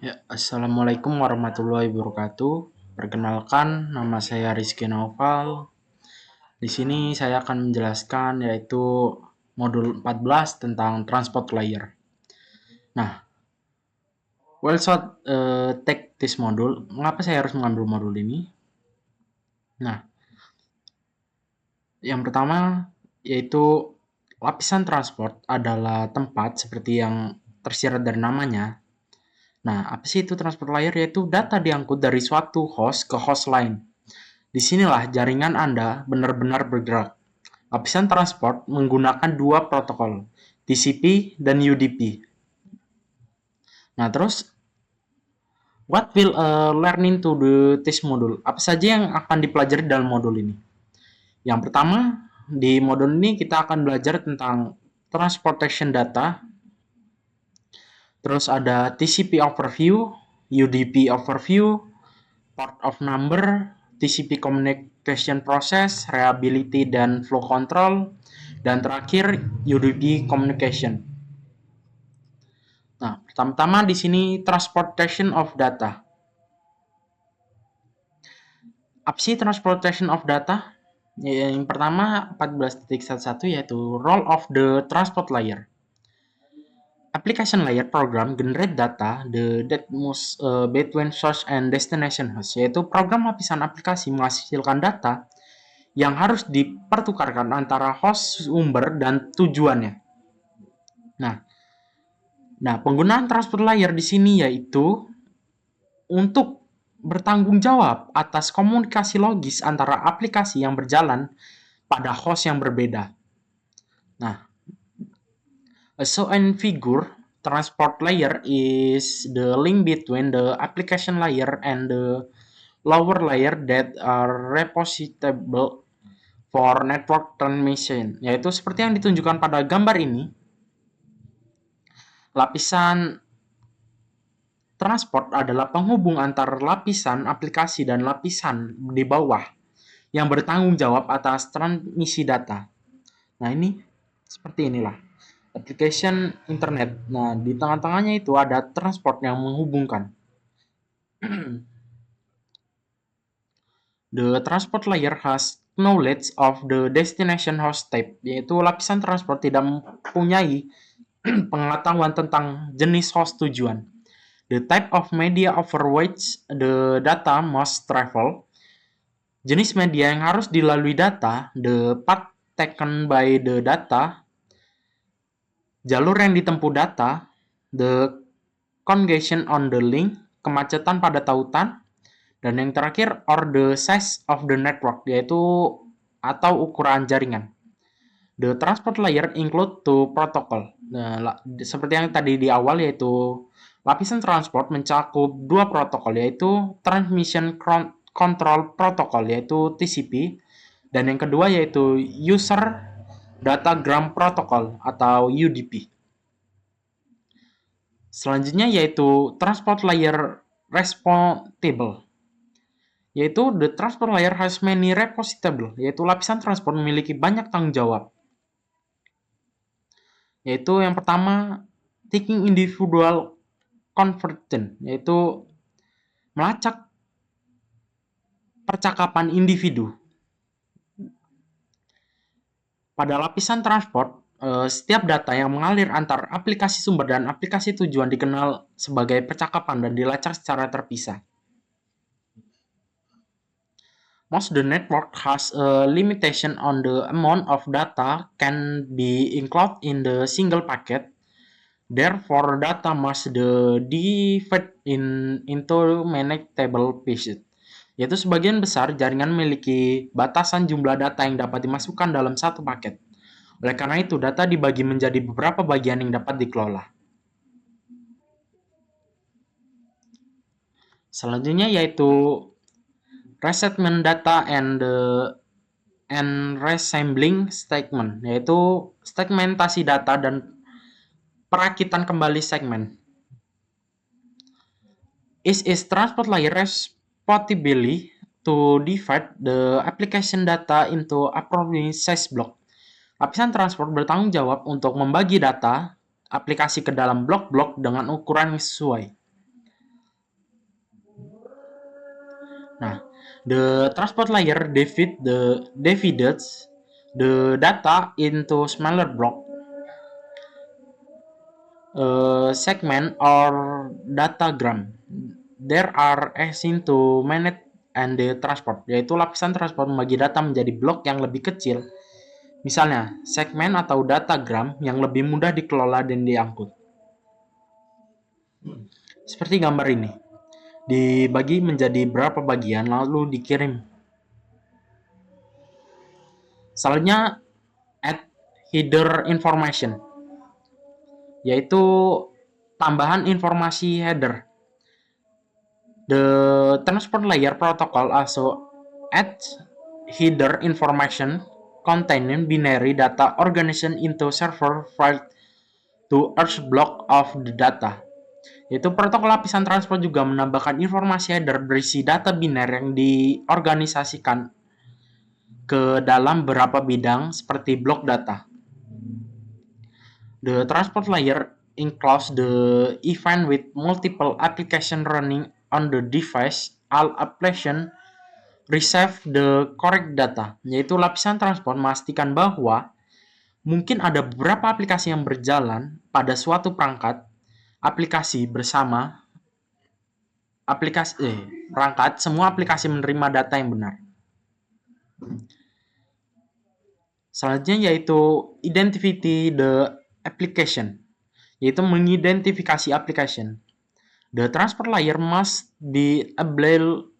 Ya, Assalamualaikum warahmatullahi wabarakatuh. Perkenalkan, nama saya Rizky Naufal. Di sini saya akan menjelaskan yaitu modul 14 tentang transport layer. Nah, well shot take this modul. Mengapa saya harus mengambil modul ini? Nah, yang pertama yaitu lapisan transport adalah tempat seperti yang tersirat dari namanya. Nah, apa sih itu transport layer? Yaitu data diangkut dari suatu host ke host lain. Disinilah jaringan Anda benar-benar bergerak. Lapisan transport menggunakan dua protokol, TCP dan UDP. Nah, terus what will learn into this module? Apa saja yang akan dipelajari dalam modul ini? Yang pertama, di modul ini kita akan belajar tentang transportation data, terus ada TCP overview, UDP overview, port of number, TCP communication process, reliability dan flow control, dan terakhir UDP communication. Nah, pertama-tama di sini transportation of data. Apa sih transportation of data? Yang pertama 14.11 yaitu role of the transport layer. Application layer program generate data that moves between source and destination host, yaitu program lapisan aplikasi menghasilkan data yang harus dipertukarkan antara host sumber dan tujuannya. Nah, penggunaan transport layer di sini yaitu untuk bertanggung jawab atas komunikasi logis antara aplikasi yang berjalan pada host yang berbeda. Nah, so in figure, transport layer is the link between the application layer and the lower layer that are repositable for network transmission, yaitu seperti yang ditunjukkan pada gambar ini. Lapisan transport adalah penghubung antar lapisan aplikasi dan lapisan di bawah yang bertanggung jawab atas transmisi data. Nah, ini seperti inilah. Application internet. Nah, di tengah-tengahnya itu ada transport yang menghubungkan. The transport layer has knowledge of the destination host type, yaitu lapisan transport tidak mempunyai pengetahuan tentang jenis host tujuan. The type of media over which the data must travel, jenis media yang harus dilalui data, the path taken by the data, jalur yang ditempuh data, the congestion on the link, kemacetan pada tautan, dan yang terakhir, or the size of the network, yaitu atau ukuran jaringan. The transport layer include two protocol. Nah, seperti yang tadi di awal yaitu lapisan transport mencakup dua protokol yaitu Transmission Control Protocol yaitu TCP dan yang kedua yaitu User Datagram Protocol atau UDP. Selanjutnya yaitu Transport Layer Responsible, yaitu the transport layer has many repositable, yaitu lapisan transport memiliki banyak tanggung jawab. Yaitu yang pertama, taking individual conversion, yaitu melacak percakapan individu. Pada lapisan transport, setiap data yang mengalir antar aplikasi sumber dan aplikasi tujuan dikenal sebagai percakapan dan dilacak secara terpisah. Most the network has a limitation on the amount of data can be included in the single packet. Therefore, data must be divided into manageable pieces. Yaitu sebagian besar jaringan memiliki batasan jumlah data yang dapat dimasukkan dalam satu paket. Oleh karena itu, data dibagi menjadi beberapa bagian yang dapat dikelola. Selanjutnya yaitu resettlement data and resembling statement, yaitu segmentasi data dan perakitan kembali segmen. Is transport layer responsibility to divide the application data into appropriate size block. Lapisan transport bertanggung jawab untuk membagi data aplikasi ke dalam blok-blok dengan ukuran yang sesuai. Nah, the transport layer divides the data into smaller block, segment or datagram. There are assigned to manage and the transport, yaitu lapisan transport membagi data menjadi blok yang lebih kecil. Misalnya, segmen atau datagram yang lebih mudah dikelola dan diangkut. Seperti gambar ini. Dibagi menjadi berapa bagian lalu dikirim. Selanjutnya, add header information, yaitu tambahan informasi header. The transport layer protocol also adds header information containing binary data organization into server file to each block of the data. Yaitu protokol lapisan transport juga menambahkan informasi header berisi data biner yang diorganisasikan ke dalam beberapa bidang seperti blok data. The transport layer includes the event with multiple applications running on the device. All application receive the correct data, yaitu lapisan transport memastikan bahwa mungkin ada beberapa aplikasi yang berjalan pada suatu perangkat aplikasi bersama perangkat, semua aplikasi menerima data yang benar. Selanjutnya yaitu identify the application, yaitu mengidentifikasi application. The transport layer must be able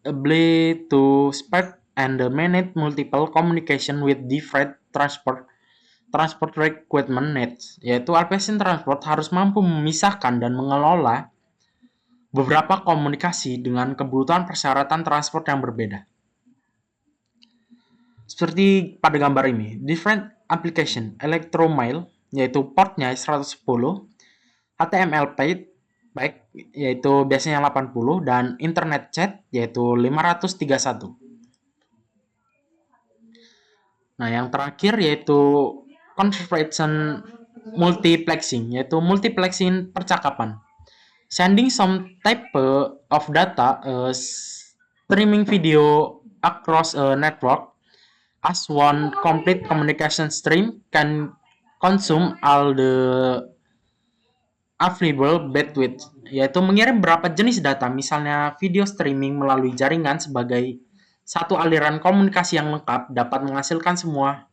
to spot and manage multiple communication with different transport requirement needs, yaitu application transport harus mampu memisahkan dan mengelola beberapa komunikasi dengan kebutuhan persyaratan transport yang berbeda. Seperti pada gambar ini, different application electromail, yaitu portnya 110, HTML page, yaitu biasanya 80, dan internet chat, yaitu 531. Nah, yang terakhir yaitu conversation multiplexing, yaitu multiplexing percakapan. Sending some type of data, streaming video across a network as one complete communication stream can consume all the available bandwidth, yaitu mengirim berapa jenis data, misalnya video streaming melalui jaringan sebagai satu aliran komunikasi yang lengkap dapat menghasilkan semua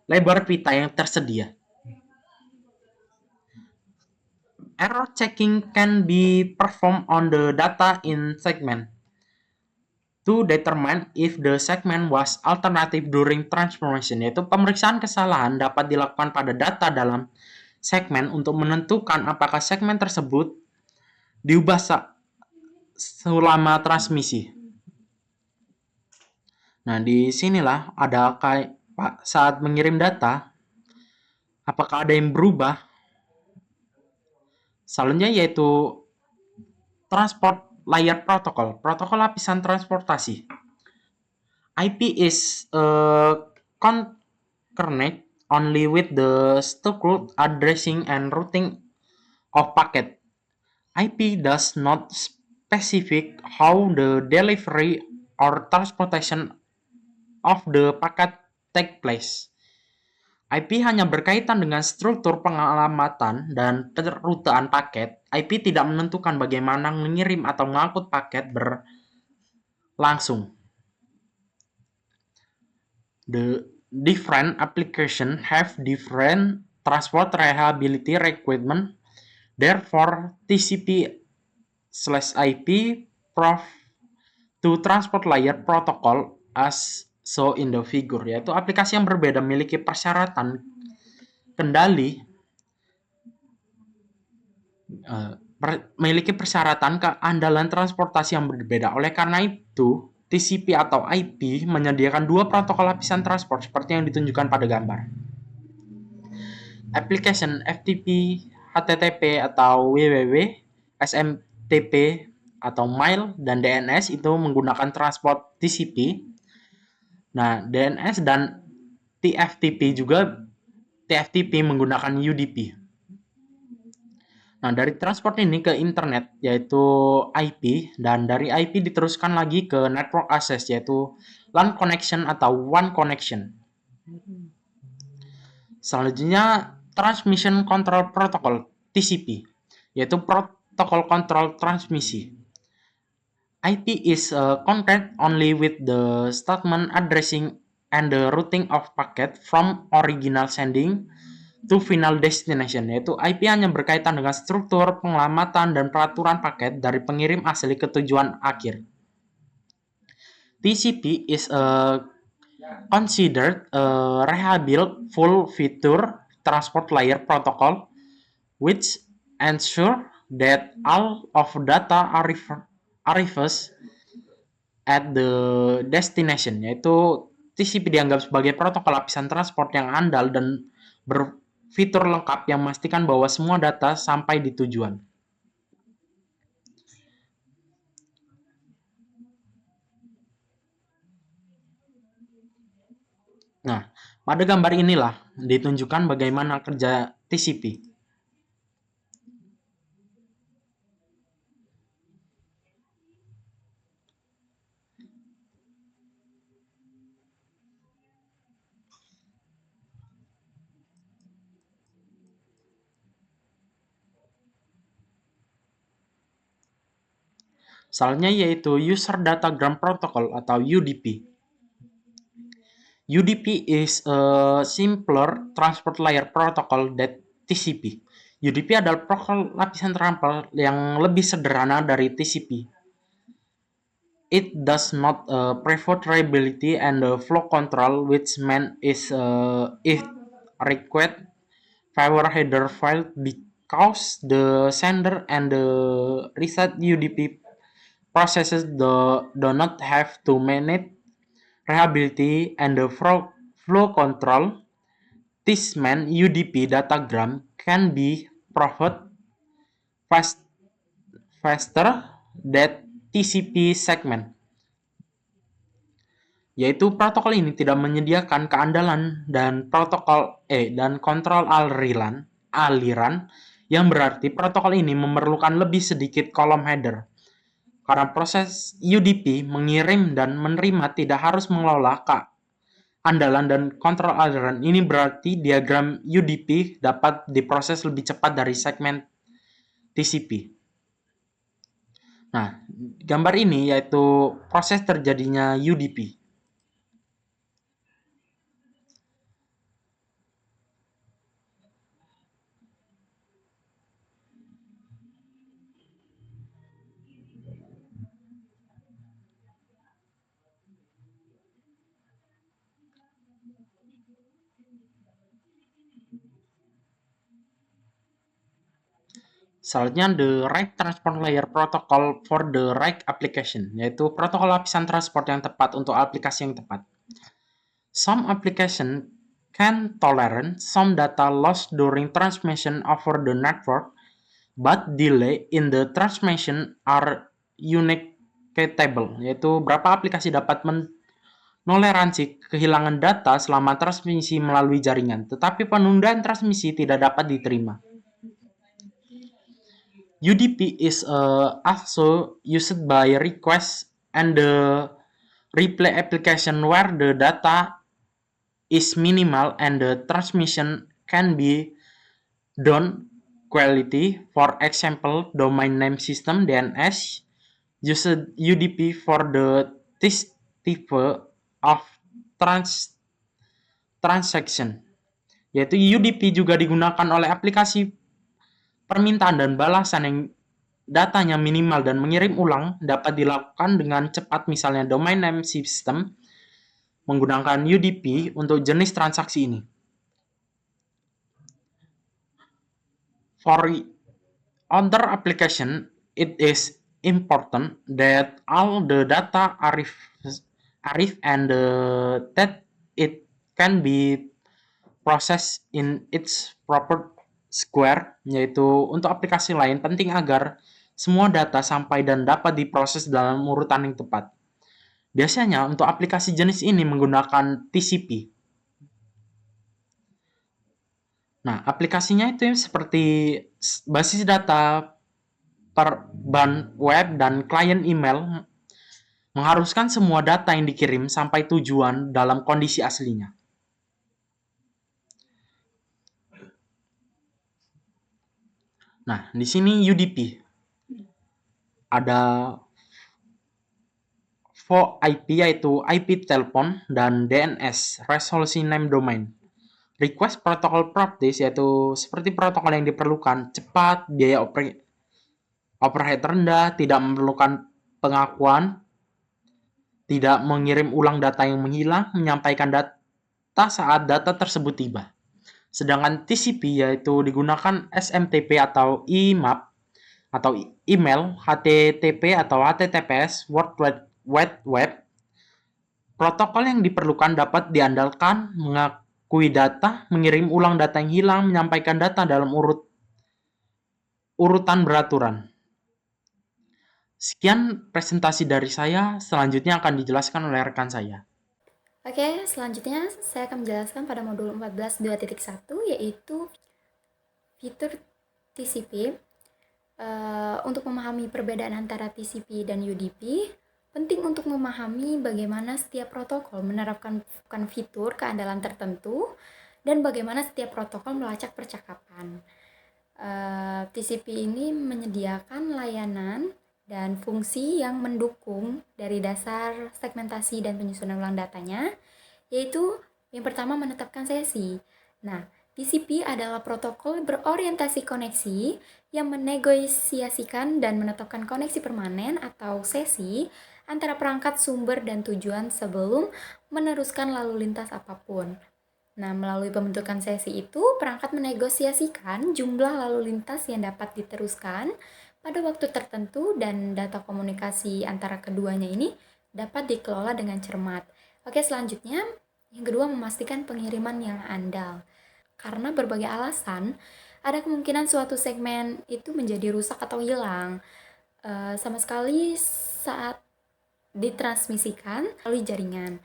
lebar pita yang tersedia. Error checking can be performed on the data in segment to determine if the segment was alternative during transformation, yaitu pemeriksaan kesalahan dapat dilakukan pada data dalam segmen untuk menentukan apakah segmen tersebut diubah selama transmisi. Nah, di sinilah ada saat mengirim data, apakah ada yang berubah. Selanjutnya yaitu transport layer protocol, protokol lapisan transportasi. IP is concurrent only with the structured addressing and routing of packet. IP does not specify how the delivery or transportation of the packet take place. IP hanya berkaitan dengan struktur pengalamatan dan perutaan paket. IP tidak menentukan bagaimana mengirim atau mengangkut paket berlangsung. The different applications have different transport reliability requirements. Therefore, TCP/IP to transport layer protocol as so in the figure, yaitu aplikasi yang berbeda memiliki persyaratan kendali memiliki persyaratan keandalan transportasi yang berbeda. Oleh karena itu, TCP atau IP menyediakan dua protokol lapisan transport seperti yang ditunjukkan pada gambar. Application FTP, HTTP atau WWW, SMTP atau mail, dan DNS itu menggunakan transport TCP. Nah, DNS dan TFTP menggunakan UDP. Nah, dari transport ini ke internet yaitu IP, dan dari IP diteruskan lagi ke network access yaitu LAN connection atau WAN connection. Selanjutnya Transmission Control Protocol (TCP) yaitu protokol kontrol transmisi. IP is contained only with the statement addressing and the routing of packet from original sending to final destination, yaitu IP hanya berkaitan dengan struktur, pengelamatan, dan peraturan paket dari pengirim asli ke tujuan akhir. TCP is considered a rehabil full feature transport layer protocol which ensure that all of data arrives at the destination, yaitu TCP dianggap sebagai protokol lapisan transport yang andal dan berfitur lengkap yang memastikan bahwa semua data sampai di tujuan. Nah, pada gambar inilah ditunjukkan bagaimana kerja TCP. Salahnya yaitu User Datagram Protocol atau UDP. UDP is a simpler transport layer protocol than TCP. UDP adalah protokol lapisan transport yang lebih sederhana dari TCP. It does not provide reliability and flow control, which means it requires favor header file because the sender and the reset UDP processes do not have to manage reliability and the flow control. This means UDP datagram can be provided fast, faster than TCP segment. Yaitu protokol ini tidak menyediakan keandalan dan kontrol aliran yang berarti protokol ini memerlukan lebih sedikit kolom header. Karena proses UDP mengirim dan menerima tidak harus mengelola keandalan dan kontrol aliran, ini berarti diagram UDP dapat diproses lebih cepat dari segmen TCP. Nah, gambar ini yaitu proses terjadinya UDP. Selanjutnya, the right transport layer protocol for the right application, yaitu protokol lapisan transport yang tepat untuk aplikasi yang tepat. Some application can tolerate some data loss during transmission over the network, but delay in the transmission are unacceptable, yaitu berapa aplikasi dapat menoleransi kehilangan data selama transmisi melalui jaringan, tetapi penundaan transmisi tidak dapat diterima. UDP is also used by request and the replay application where the data is minimal and the transmission can be done quality. For example, domain name system (DNS) uses UDP for the this type of transaction. Yaitu UDP juga digunakan oleh aplikasi permintaan dan balasan yang datanya minimal dan mengirim ulang dapat dilakukan dengan cepat, misalnya domain name system menggunakan UDP untuk jenis transaksi ini. For other application, it is important that all the data arrive and that it can be processed in its proper square, yaitu untuk aplikasi lain penting agar semua data sampai dan dapat diproses dalam urutan yang tepat. Biasanya untuk aplikasi jenis ini menggunakan TCP. Nah, aplikasinya itu seperti basis data per web dan klien email mengharuskan semua data yang dikirim sampai tujuan dalam kondisi aslinya. Nah, di sini UDP. Ada VoIP yaitu IP telepon dan DNS resolusi name domain. Request protocol properties yaitu seperti protokol yang diperlukan cepat, biaya overhead rendah, tidak memerlukan pengakuan, tidak mengirim ulang data yang menghilang, menyampaikan data saat data tersebut tiba. Sedangkan TCP yaitu digunakan SMTP atau IMAP atau email, HTTP atau HTTPS, World Wide Web. Protokol yang diperlukan dapat diandalkan, mengakui data, mengirim ulang data yang hilang, menyampaikan data dalam urutan beraturan. Sekian presentasi dari saya, selanjutnya akan dijelaskan oleh rekan saya. Oke, selanjutnya saya akan menjelaskan pada modul 14.2.1 yaitu fitur TCP. Untuk memahami perbedaan antara TCP dan UDP, penting untuk memahami bagaimana setiap protokol menerapkan fitur keandalan tertentu dan bagaimana setiap protokol melacak percakapan. TCP ini menyediakan layanan dan fungsi yang mendukung dari dasar segmentasi dan penyusunan ulang datanya, yaitu yang pertama menetapkan sesi. Nah, TCP adalah protokol berorientasi koneksi yang menegosiasikan dan menetapkan koneksi permanen atau sesi antara perangkat sumber dan tujuan sebelum meneruskan lalu lintas apapun. Nah, melalui pembentukan sesi itu, perangkat menegosiasikan jumlah lalu lintas yang dapat diteruskan pada waktu tertentu dan data komunikasi antara keduanya ini dapat dikelola dengan cermat. Oke, selanjutnya yang kedua memastikan pengiriman yang andal. Karena berbagai alasan, ada kemungkinan suatu segmen itu menjadi rusak atau hilang sama sekali saat ditransmisikan melalui jaringan.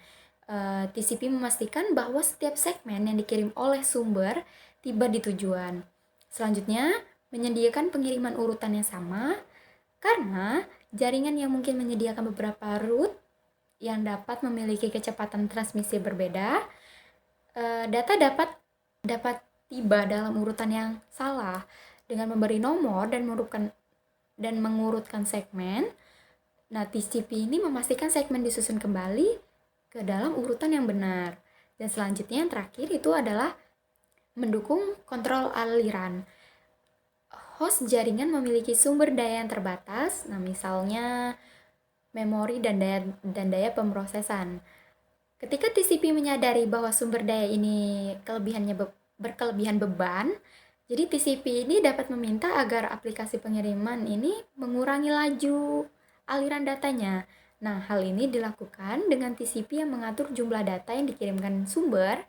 TCP memastikan bahwa setiap segmen yang dikirim oleh sumber tiba di tujuan. Selanjutnya, menyediakan pengiriman urutan yang sama karena jaringan yang mungkin menyediakan beberapa route yang dapat memiliki kecepatan transmisi berbeda, data dapat tiba dalam urutan yang salah dengan memberi nomor dan mengurutkan segmen. Nah, TCP ini memastikan segmen disusun kembali ke dalam urutan yang benar. Dan selanjutnya yang terakhir itu adalah mendukung kontrol aliran. Host jaringan memiliki sumber daya yang terbatas, nah misalnya memori dan daya pemrosesan. Ketika TCP menyadari bahwa sumber daya ini berkelebihan beban, jadi TCP ini dapat meminta agar aplikasi pengiriman ini mengurangi laju aliran datanya. Nah, hal ini dilakukan dengan TCP yang mengatur jumlah data yang dikirimkan sumber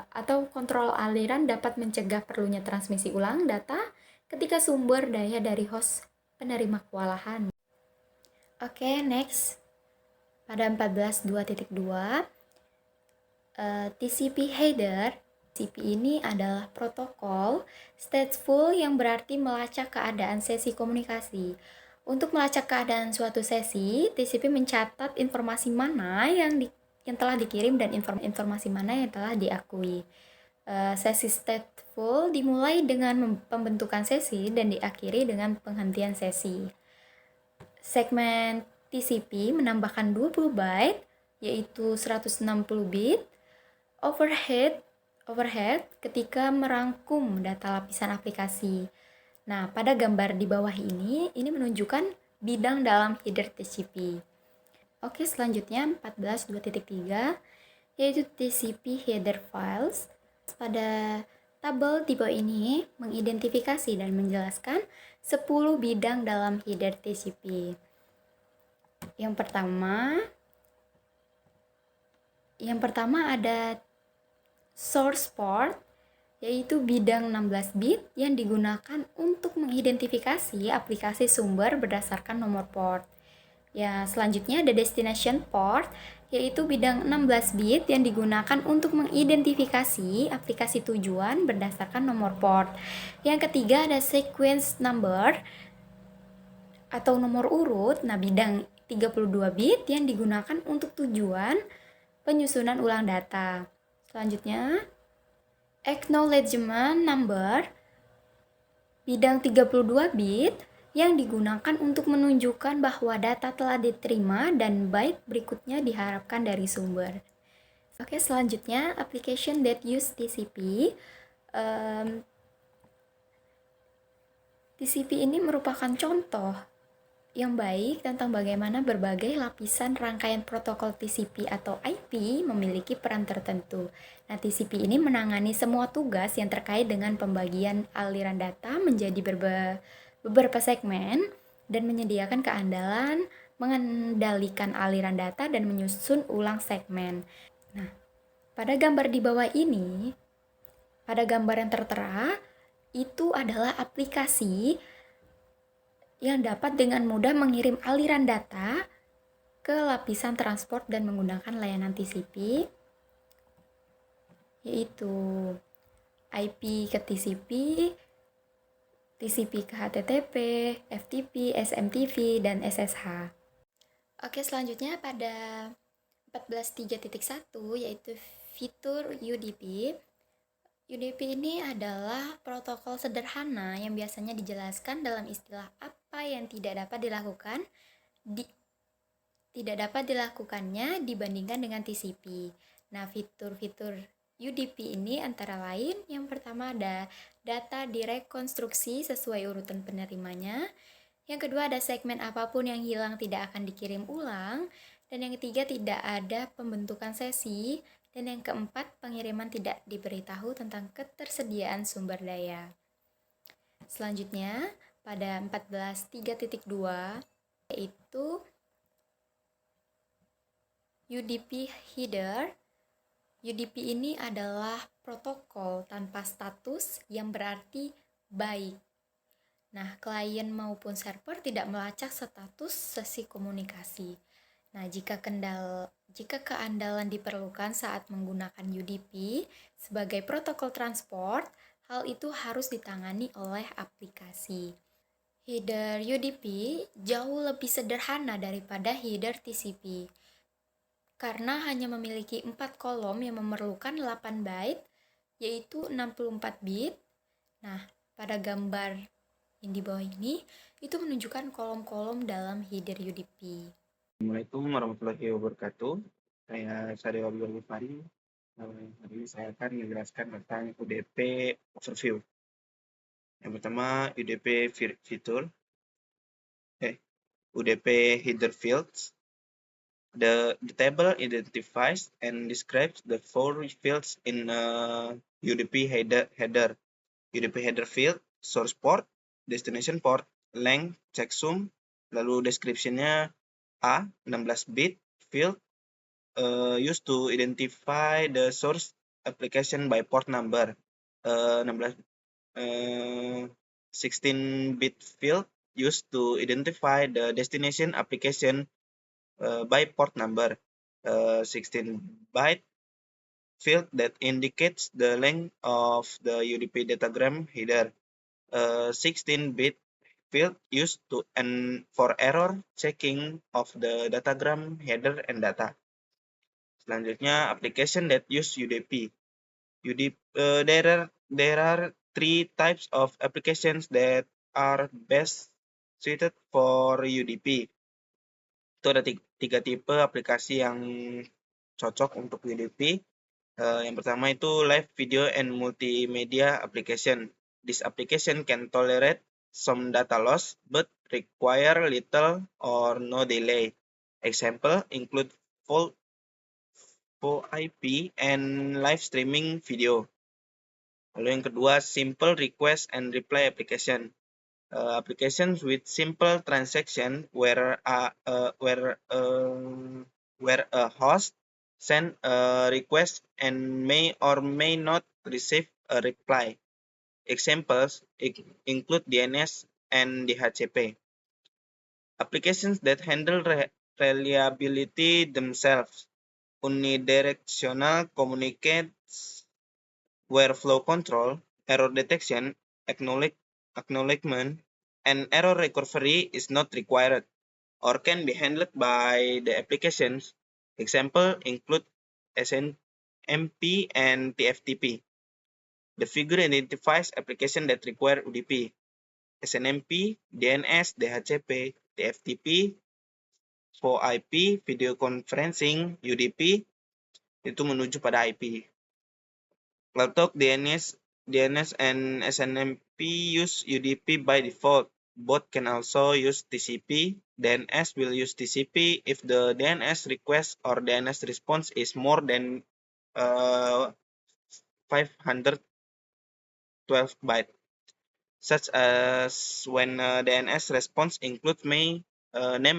atau kontrol aliran dapat mencegah perlunya transmisi ulang data ketika sumber daya dari host penerima kewalahan. Oke, next. Pada 14.2.2, TCP header. TCP ini adalah protokol stateful yang berarti melacak keadaan sesi komunikasi. Untuk melacak keadaan suatu sesi, TCP mencatat informasi mana yang telah dikirim dan informasi mana yang telah diakui. Sesi stateful dimulai dengan pembentukan sesi dan diakhiri dengan penghentian sesi. Segmen TCP menambahkan 20 byte, yaitu 160 bit, overhead ketika merangkum data lapisan aplikasi. Nah, pada gambar di bawah ini menunjukkan bidang dalam header TCP. Oke, selanjutnya 14.2.3 yaitu TCP header files. Pada tabel di bawah ini mengidentifikasi dan menjelaskan 10 bidang dalam header TCP. Yang pertama ada source port, yaitu bidang 16 bit yang digunakan untuk mengidentifikasi aplikasi sumber berdasarkan nomor port. Ya, selanjutnya ada destination port, yaitu bidang 16 bit yang digunakan untuk mengidentifikasi aplikasi tujuan berdasarkan nomor port. Yang ketiga ada sequence number atau nomor urut, nah bidang 32 bit yang digunakan untuk tujuan penyusunan ulang data. Selanjutnya, acknowledgement number bidang 32 bit yang digunakan untuk menunjukkan bahwa data telah diterima dan byte berikutnya diharapkan dari sumber. Oke, selanjutnya application that use TCP. TCP ini merupakan contoh yang baik tentang bagaimana berbagai lapisan rangkaian protokol TCP atau IP memiliki peran tertentu. Nah, TCP ini menangani semua tugas yang terkait dengan pembagian aliran data menjadi beberapa segmen dan menyediakan keandalan mengendalikan aliran data dan menyusun ulang segmen. Nah, pada gambar di bawah ini, pada gambar yang tertera, itu adalah aplikasi yang dapat dengan mudah mengirim aliran data ke lapisan transport dan menggunakan layanan TCP, yaitu IP ke TCP, TCP ke HTTP, FTP, SMTP, dan SSH. Oke, selanjutnya pada 14.3.1 yaitu fitur UDP. UDP ini adalah protokol sederhana yang biasanya dijelaskan dalam istilah apa yang tidak dapat dilakukannya dibandingkan dengan TCP. Nah, fitur-fitur UDP ini antara lain yang pertama ada data direkonstruksi sesuai urutan penerimanya. Yang kedua ada segmen apapun yang hilang tidak akan dikirim ulang. Dan yang ketiga tidak ada pembentukan sesi. Dan yang keempat, pengiriman tidak diberitahu tentang ketersediaan sumber daya. Selanjutnya, pada 14.3.2 yaitu UDP header. UDP ini adalah protokol tanpa status yang berarti baik. Nah, klien maupun server tidak melacak status sesi komunikasi. Nah, jika keandalan diperlukan saat menggunakan UDP sebagai protokol transport, hal itu harus ditangani oleh aplikasi. Header UDP jauh lebih sederhana daripada header TCP, karena hanya memiliki 4 kolom yang memerlukan 8 byte, yaitu 64 bit. Nah, pada gambar yang di bawah ini, itu menunjukkan kolom-kolom dalam header UDP. Assalamualaikum warahmatullahi wabarakatuh. Saya Sadewa Abdul Ghifari. Hari ini saya akan menjelaskan tentang UDP overview. Yang pertama, UDP fitur. UDP header fields. The table identifies and describes the four fields in UDP header. UDP header field, source port, destination port, length, checksum, lalu description-nya A, 16 bit field used to identify the source application by port number. 16-bit field used to identify the destination application by port number. 16-byte field that indicates the length of the UDP datagram header. 16-bit field used for error checking of the datagram header and data. Selanjutnya, application that use UDP. There are three types of applications that are best suited for UDP. Itu ada tiga tipe aplikasi yang cocok untuk UDP. Yang pertama itu live video and multimedia application. This application can tolerate some data loss but require little or no delay. Example include full IP and live streaming video. Lalu yang kedua, simple request and reply application. Applications with simple transaction where a host send a request and may or may not receive a reply. Examples include DNS and DHCP. Applications that handle reliability themselves. unidirectional communicates where flow control, error detection, acknowledgement, and error recovery is not required or can be handled by the applications. Example include SNMP and TFTP. The figure identifies applications that require UDP. SNMP, DNS, DHCP, TFTP, VoIP, video conferencing, UDP, itu menuju pada IP. CloudTalk, DNS and SNMP use UDP by default. Both can also use TCP. DNS will use TCP if the DNS request or DNS response is more than 512 bytes, such as when DNS response includes name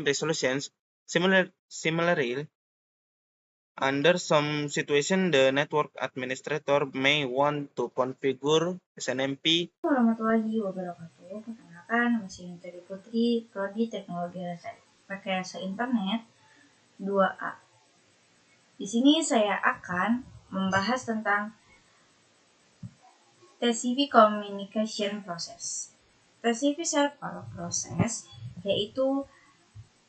resolutions. Similarly, under some situation, the network administrator may want to configure SNMP. Warahmatullahi wabarakatuh. Perkenalkan, nama saya Teri Putri, Prodi Teknologi Rekayasa Internet 2A. Di sini saya akan membahas tentang TCP Communication Process. TCP Server Process yaitu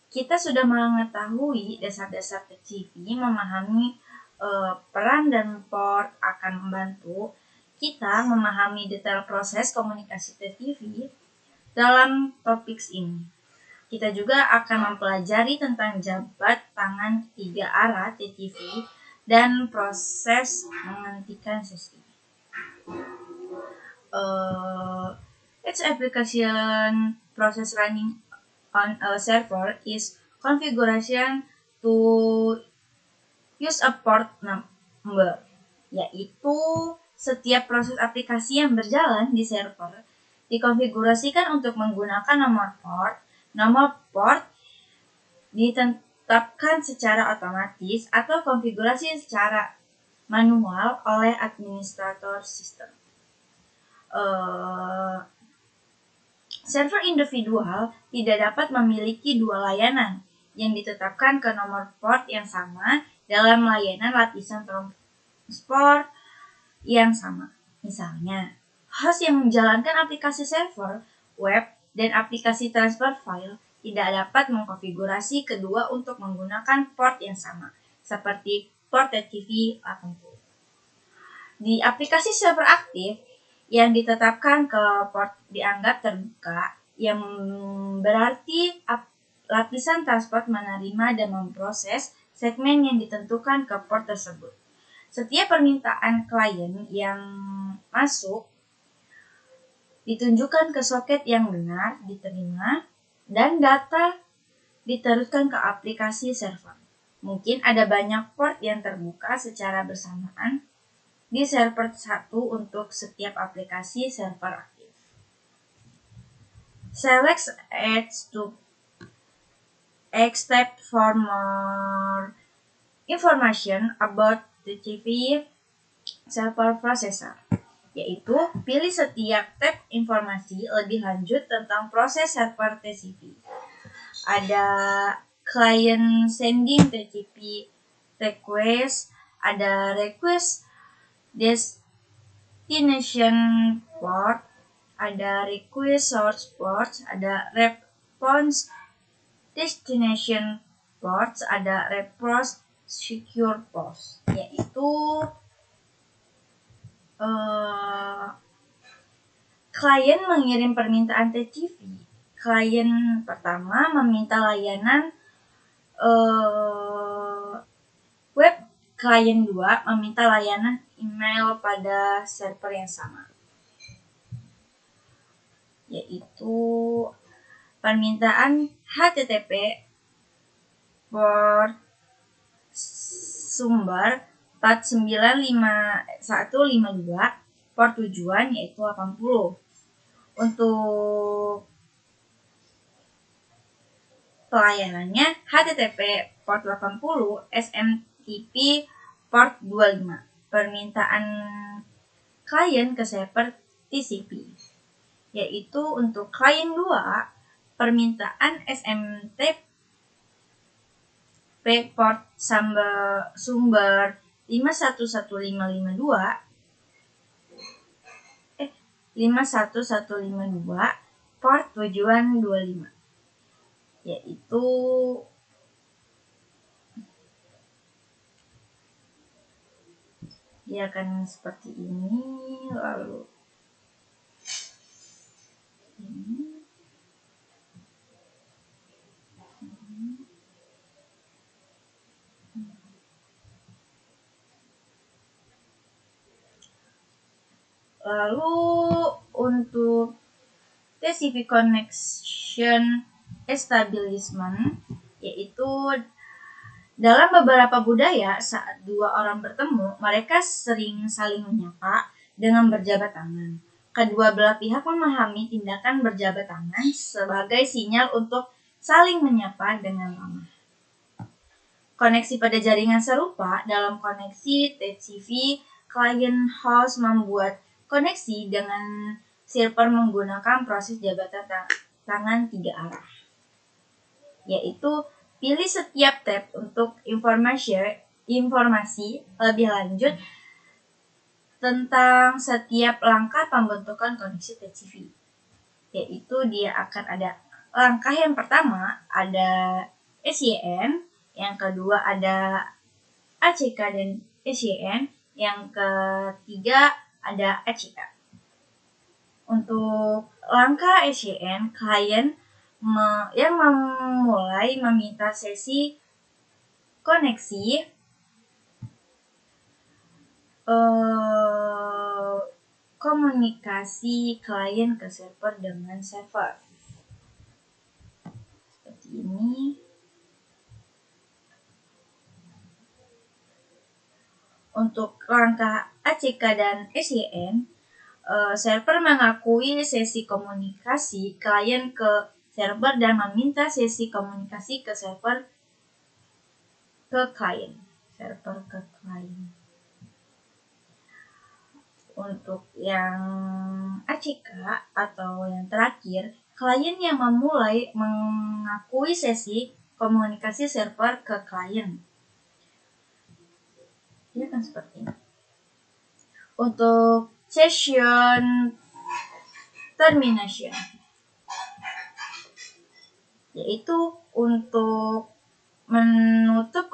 kita sudah mengetahui dasar-dasar TCP, memahami peran dan port akan membantu kita memahami detail proses komunikasi TCP dalam topik ini. Kita juga akan mempelajari tentang jabat tangan 3 arah TCP dan proses menghentikan sesi. Its application process running on a server is configuration to use a port number, yaitu setiap proses aplikasi yang berjalan di server dikonfigurasikan untuk menggunakan nomor port. Nomor port ditetapkan secara otomatis atau konfigurasi secara manual oleh administrator sistem. Server individual tidak dapat memiliki dua layanan yang ditetapkan ke nomor port yang sama dalam layanan lapisan transport yang sama. Misalnya, host yang menjalankan aplikasi server, web, dan aplikasi transfer file tidak dapat mengkonfigurasi kedua untuk menggunakan port yang sama, seperti port TCP 80. Di aplikasi server aktif, yang ditetapkan ke port dianggap terbuka, yang berarti lapisan transport menerima dan memproses segmen yang ditentukan ke port tersebut. Setiap permintaan klien yang masuk ditunjukkan ke soket yang benar diterima dan data diteruskan ke aplikasi server. Mungkin ada banyak port yang terbuka secara bersamaan di server 1 untuk setiap aplikasi server aktif. Select Edge to except for more information about the TCP server processor, yaitu pilih setiap tab informasi lebih lanjut tentang proses server TCP. Ada client sending TCP request, ada request destination port, ada request source port, ada response destination ports, ada response secure ports, yaitu klien mengirim permintaan TCP. Klien pertama meminta layanan web, klien 2 meminta layanan email pada server yang sama, yaitu permintaan HTTP port sumber 495152, port tujuan yaitu 80. Untuk pelayanannya HTTP port 80, SMTP port 25. Permintaan klien ke server TCP, yaitu untuk klien 2 permintaan SMTP port sumber 51152 port tujuan 25, yaitu dia akan seperti ini, lalu ini. Lalu untuk TCP connection establishment, yaitu dalam beberapa budaya saat dua orang bertemu, mereka sering saling menyapa dengan berjabat tangan. Kedua belah pihak memahami tindakan berjabat tangan sebagai sinyal untuk saling menyapa dengan ramah. Koneksi pada jaringan serupa dalam koneksi TCP, client host membuat koneksi dengan server menggunakan proses jabatan tangan 3 arah, yaitu pilih setiap tab untuk informasi lebih lanjut tentang setiap langkah pembentukan koneksi TCP, yaitu dia akan ada langkah yang pertama ada SYN, yang kedua ada ACK dan SYN, yang ketiga ada ACK. Untuk langkah SYN, klien yang memulai meminta sesi koneksi komunikasi klien ke server dengan server. Seperti ini. Untuk langkah ACK dan SYN, server mengakui sesi komunikasi klien ke server dan meminta sesi komunikasi ke server ke klien. Untuk yang ACK atau yang terakhir, klien yang memulai mengakui sesi komunikasi server ke klien. Dia akan seperti ini. Untuk session termination, yaitu untuk menutup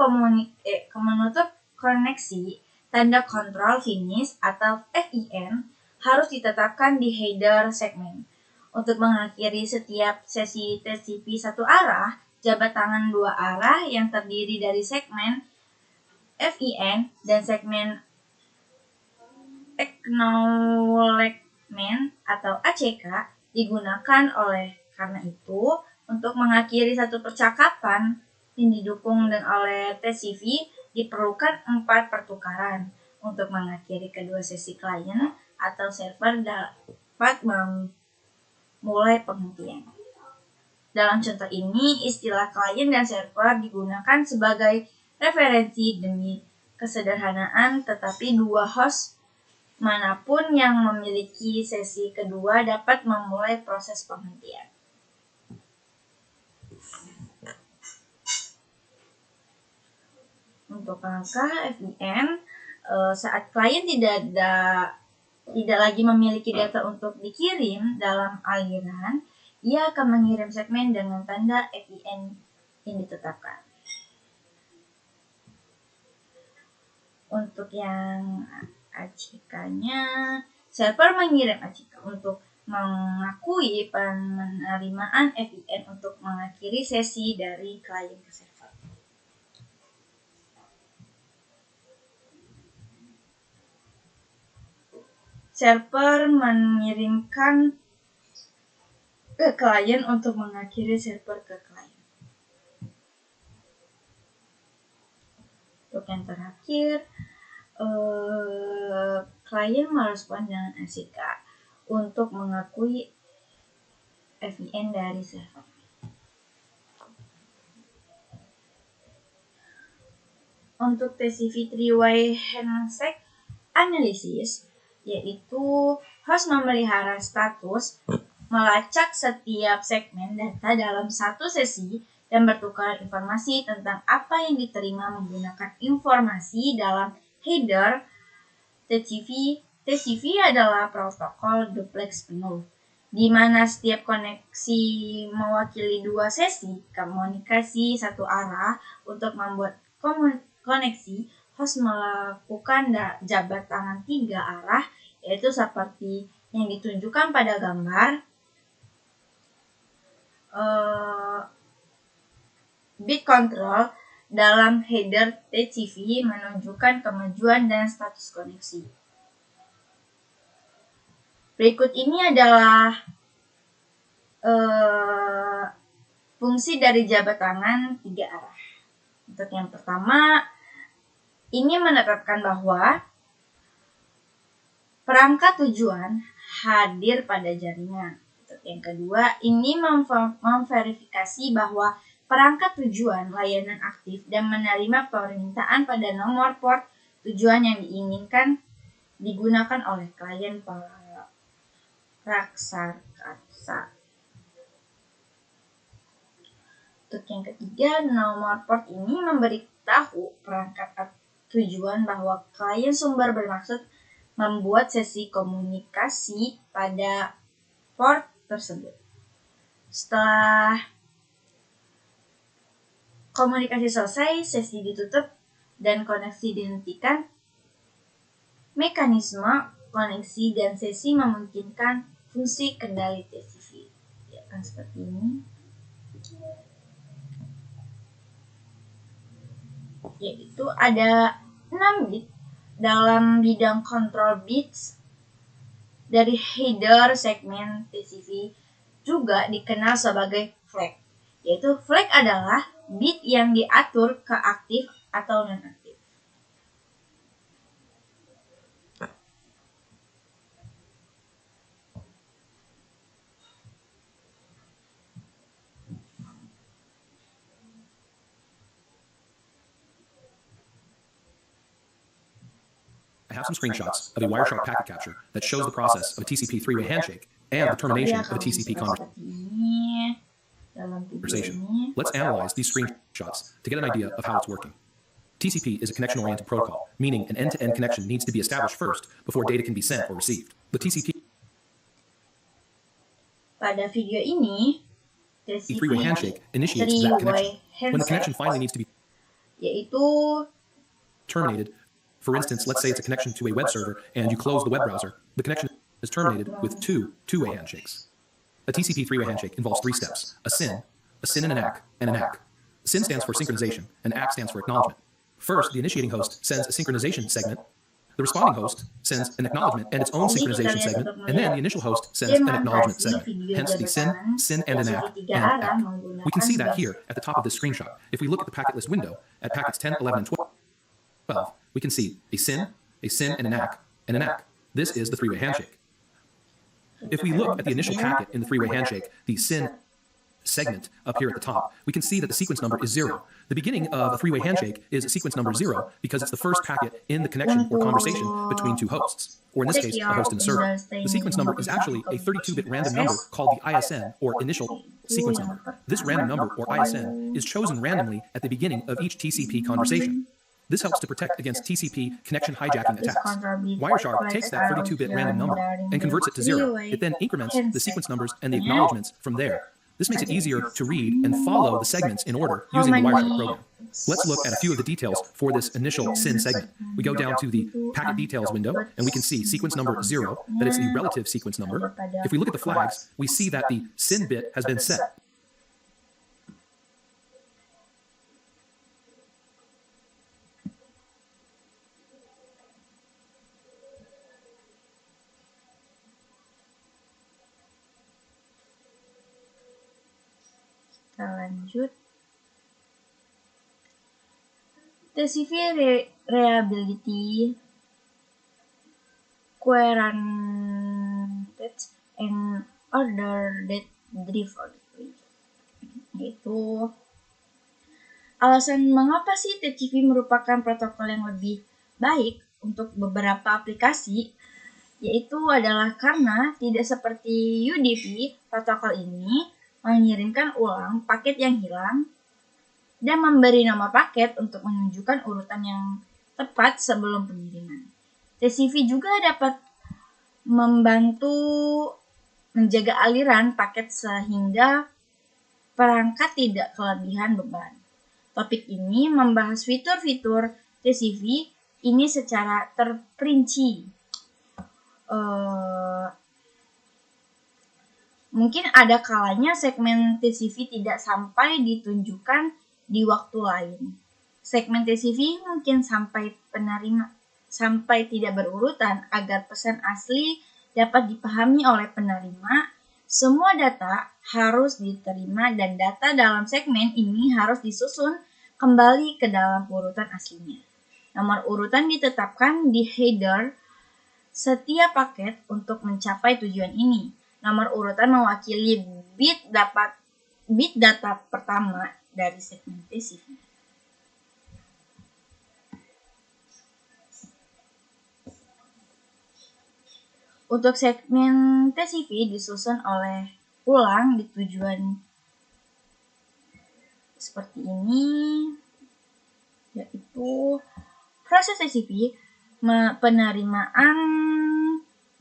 koneksi, tanda kontrol finish atau FIN harus ditetapkan di header segmen. Untuk mengakhiri setiap sesi TCP satu arah, jabat tangan 2 arah yang terdiri dari segmen FIN dan segmen acknowledgement atau ACK digunakan. Oleh karena itu, untuk mengakhiri satu percakapan yang didukung oleh TCP diperlukan 4 pertukaran. Untuk mengakhiri kedua sesi klien atau server dapat memulai penghentian. Dalam contoh ini, istilah klien dan server digunakan sebagai referensi demi kesederhanaan, tetapi dua host manapun yang memiliki sesi kedua dapat memulai proses penghentian. Untuk langkah FIN, saat klien tidak lagi memiliki data untuk dikirim dalam aliran, ia akan mengirim segmen dengan tanda FIN yang ditetapkan. Untuk yang ACK-nya, server mengirim ACK untuk mengakui penerimaan FIN untuk mengakhiri sesi dari klien ke server. Server mengirimkan ke klien untuk mengakhiri server ke klien. Untuk yang terakhir, klien merespon dengan ACK untuk mengakui FIN dari server. Untuk TCP three-way handshake analysis, yaitu host memelihara status melacak setiap segmen data dalam satu sesi dan bertukar informasi tentang apa yang diterima menggunakan informasi dalam header TCP. TCP adalah protokol duplex penuh, di mana setiap koneksi mewakili dua sesi komunikasi satu arah. Untuk membuat koneksi, host melakukan jabat tangan tiga arah, yaitu seperti yang ditunjukkan pada gambar. Bit control dalam header TCP menunjukkan kemajuan dan status koneksi. Berikut ini adalah fungsi dari jabat tangan tiga arah. Untuk yang pertama, ini menetapkan bahwa perangkat tujuan hadir pada jaringan. Untuk yang kedua, ini memverifikasi bahwa perangkat tujuan layanan aktif dan menerima permintaan pada nomor port tujuan yang diinginkan digunakan oleh klien praksarkasa. Untuk yang ketiga, nomor port ini memberitahu perangkat tujuan bahwa klien sumber bermaksud membuat sesi komunikasi pada port tersebut. Setelah komunikasi selesai, sesi ditutup dan koneksi dihentikan. Mekanisme koneksi dan sesi memungkinkan fungsi kendali TCP. Ya, kan seperti ini. Yaitu ada 6 bit dalam bidang control bits dari header segmen TCP, juga dikenal sebagai flag. Yaitu flag adalah bit yang diatur ke aktif atau non-aktif. I have some screenshots of a Wireshark packet capture that shows the process of a TCP three-way handshake and the termination of a TCP conversation. Let's analyze these screenshots to get an idea of how it's working. TCP is a connection-oriented protocol, meaning an end-to-end connection needs to be established first before data can be sent or received. The TCP Pada video ini, TCP three-way handshake initiates that connection. When the connection finally needs to be yaitu terminated, for instance, let's say it's a connection to a web server and you close the web browser, the connection is terminated with two-way handshakes. A TCP three-way handshake involves 3 steps: a SYN and an ACK, and an ACK. SYN stands for synchronization, and ACK stands for acknowledgement. First, the initiating host sends a synchronization segment, the responding host sends an acknowledgement and its own synchronization segment, and then the initial host sends an acknowledgement segment. Hence the SYN and an ACK, and an ACK. We can see that here at the top of this screenshot. If we look at the packet list window, at packets 10, 11, and 12, we can see a SYN, and an ACK, and an ACK. This is the three-way handshake. If we look at the initial packet in the three-way handshake, the SYN segment up here at the top, we can see that the sequence number is 0. The beginning of a three-way handshake is sequence number 0 because it's the first packet in the connection or conversation between two hosts, or in this case, a host and a server. The sequence number is actually a 32-bit random number called the ISN, or initial sequence number. This random number, or ISN, is chosen randomly at the beginning of each TCP conversation. This helps to protect against TCP connection hijacking attacks. Wireshark takes that 32-bit random number and converts it to 0. It then increments the sequence numbers and the acknowledgements from there. This makes it easier to read and follow the segments in order using the Wireshark program. Let's look at a few of the details for this initial SYN segment. We go down to the packet details window, and we can see sequence number 0, that is the relative sequence number. If we look at the flags, we see that the SYN bit has been set. Kita lanjut. TCP reliability, quaranted, and ordered driven. Yaitu alasan mengapa sih TCP merupakan protokol yang lebih baik untuk beberapa aplikasi, yaitu adalah karena tidak seperti UDP, protokol ini mengirimkan ulang paket yang hilang dan memberi nomor paket untuk menunjukkan urutan yang tepat sebelum pengiriman. TCP juga dapat membantu menjaga aliran paket sehingga perangkat tidak kelebihan beban. Topik ini membahas fitur-fitur TCP ini secara terperinci. Mungkin ada kalanya segmen TCP tidak sampai ditunjukkan di waktu lain. Segmen TCP mungkin sampai tidak berurutan agar pesan asli dapat dipahami oleh penerima. Semua data harus diterima dan data dalam segmen ini harus disusun kembali ke dalam urutan aslinya. Nomor urutan ditetapkan di header setiap paket untuk mencapai tujuan ini. Nomor urutan mewakili bit data pertama dari segmen TCP. Untuk segmen TCP disusun ulang di tujuan seperti ini, yaitu proses TCP penerimaan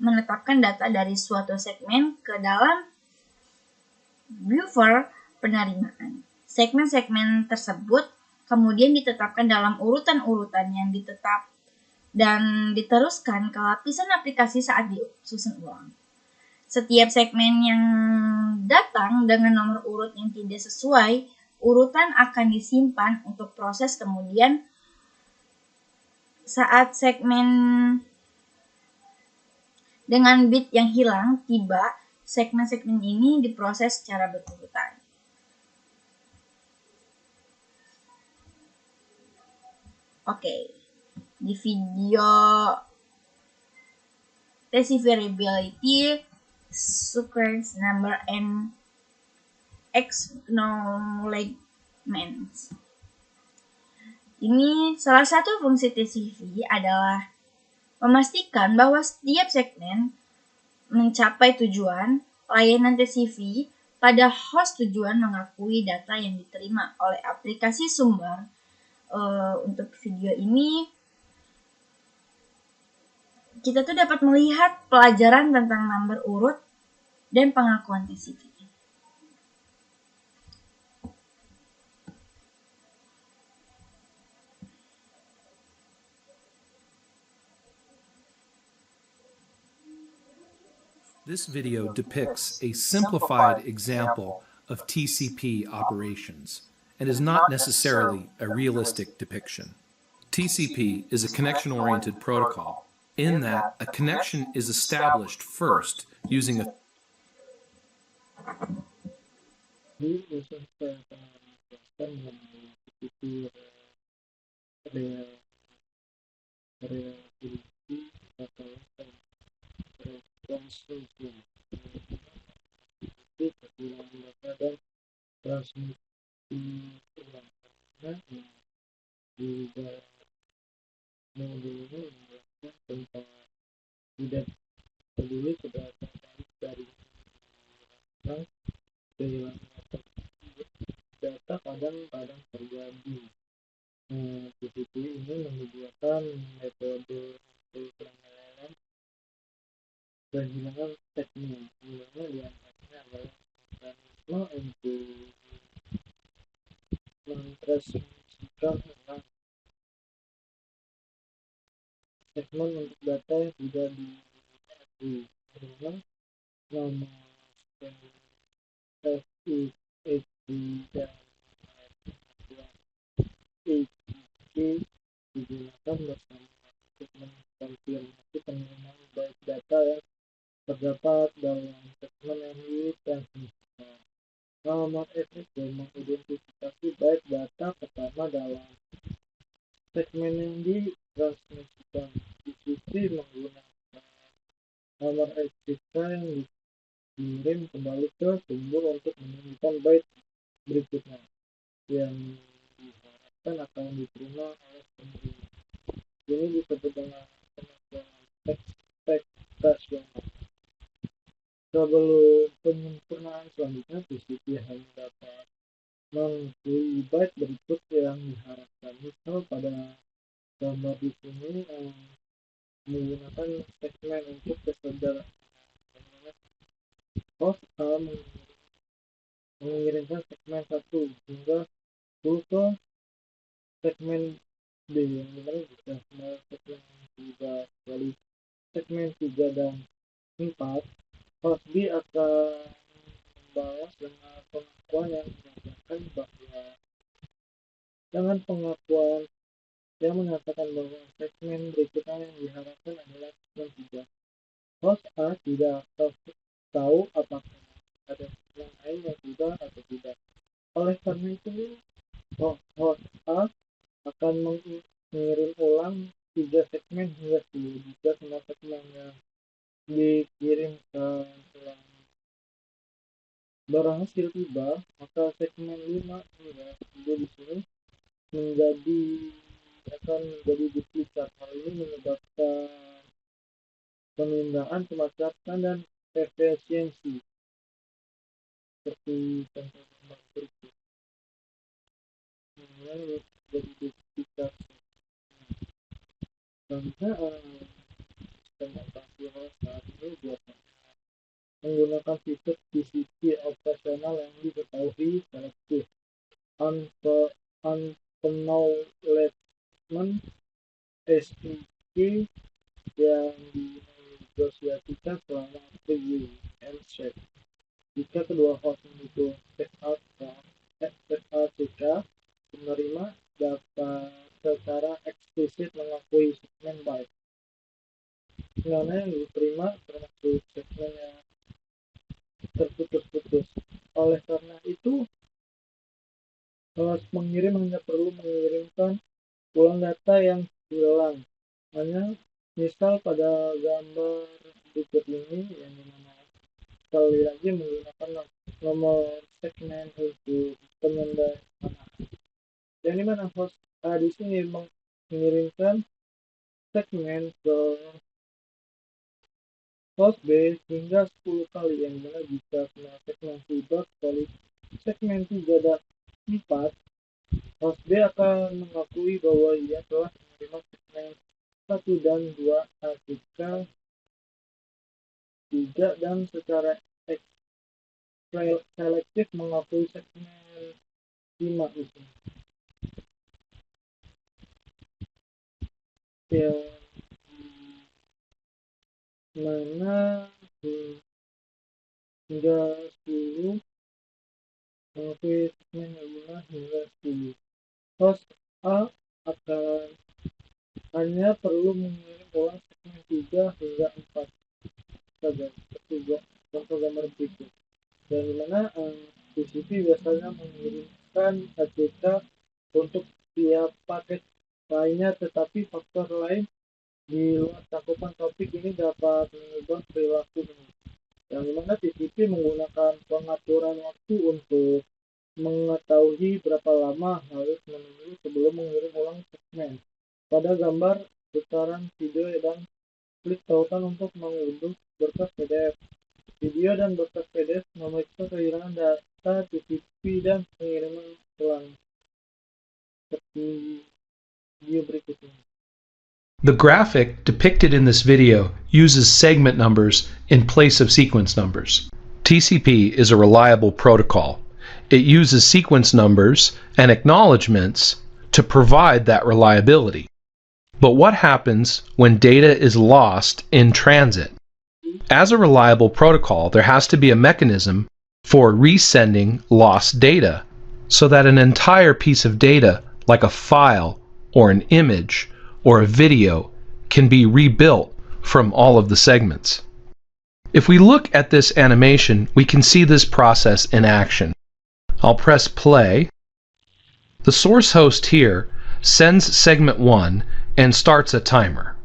menetapkan data dari suatu segmen ke dalam buffer penerimaan. Segmen-segmen tersebut kemudian ditetapkan dalam urutan-urutan yang ditetap dan diteruskan ke lapisan aplikasi saat disusun ulang. Setiap segmen yang datang dengan nomor urut yang tidak sesuai, urutan akan disimpan untuk proses kemudian saat segmen dengan bit yang hilang tiba, segmen-segmen ini diproses secara berurutan. Oke, di video TCP variability, sequence number and acknowledgements. Ini salah satu fungsi TCP adalah memastikan bahwa setiap segmen mencapai tujuan. Layanan TCP pada host tujuan mengakui data yang diterima oleh aplikasi sumber. Untuk video ini kita tuh dapat melihat pelajaran tentang nomor urut dan pengakuan TCP. This video depicts a simplified example of TCP operations and is not necessarily a realistic depiction. TCP is a connection-oriented protocol in that a connection is established first using a data kadang-kadang terjadi. TCP ini menyediakan metode pengenalan kehilangan segmen, di mana diantaranya adalah mekanisme untuk mentransmisikan ulang segmen untuk data yang tidak diakui, dengan nama FIFP dan HTTP digunakan bersama untuk mengkonfirmasi pengiriman byte data yang terdapat dalam segmen yang ditransmisikan. Nomor FIFP mengidentifikasi byte data pertama dalam segmen yang ditransmisikan. TCP menggunakan nomor FIFP yang dikirim kembali ke sumber untuk menemukan byte berikutnya yang diharapkan akan diterima oleh penerima. Ini disebut dengan pengakuan ekspektasional. Sebelum penyempurnaan selanjutnya, TCP hanya dapat mengakui byte berikut yang diharapkan. Misal pada gambar di sini menggunakan segmen untuk kesedaran. Host A mengirimkan segmen 1 hingga full ke segmen B yang dimana jika semua segmen sudah dari segmen 3 dan 4, host B akan membalas dengan pengakuan yang menyatakan bahwa segmen berikutnya yang diharapkan adalah segmen 3. Host A tidak tahu apakah ada segmen lain yang sudah atau tidak. Oleh karena itu, host A akan mengirim ulang 3 segmen hingga 10. Jika semua segmen yang dikirimkan ulang berhasil tiba, maka segmen 5 hingga 10 di sini akan menjadi duplikat. Hal ini menyebabkan penundaan, kemacetan, dan efisiensi. Seperti contoh gambar berikut. Jadi duplikat. Karena sistem operasional saat ini biasanya menggunakan fitur TCP operasional yang diketahui selektif unacknowledgement SPK yang dinegosiasikan selama preview and check. Jika kedua host mendukung SACK, penerima dapat secara eksplisit mengakui segmen byte. Mana yang diterima termasuk segmen yang terputus-putus. Oleh karena itu, host pengirim hanya perlu mengirimkan ulang data yang hilang. Hanya misal pada gambar berikut ini yang dimana sekali lagi menggunakan nomor segmen untuk penyanderaan. Yang dimana host A di sini mengirimkan segmen ke host B hingga 10 kali, yang dimana jika semua segmen sudah kali segmen 3 dan 4, host B akan mengakui bahwa ia telah menerima segmen 1 dan 2 ACK 3 dan secara selektif mengakui segmen 5 di sini. Mana hingga 10 mengakui segmen 5 hingga 10. Host A akan hanya perlu mengirim ulang segmen 3 hingga 4 saja, seperti contoh gambar berikut. Dan dimana TCP biasanya mengirimkan ACK untuk setiap paket lainnya, tetapi faktor lain di luar cakupan topik ini dapat mengubah perilaku ini. Yang dimana TCP menggunakan pengaturan waktu untuk mengetahui berapa lama harus menunggu sebelum mengirim ulang segmen. Pada gambar, putaran video dan klik tautan untuk mengunduh berkas PDF. Video dan berkas PDF memeriksa kehilangan data TCP dan pengiriman ulang. Seperti video berikutnya. The graphic depicted in this video uses segment numbers in place of sequence numbers. TCP is a reliable protocol. It uses sequence numbers and acknowledgements to provide that reliability. But what happens when data is lost in transit? As a reliable protocol, there has to be a mechanism for resending lost data so that an entire piece of data, like a file or an image or a video, can be rebuilt from all of the segments. If we look at this animation, we can see this process in action. I'll press play. The source host here sends segment 1 and starts a timer.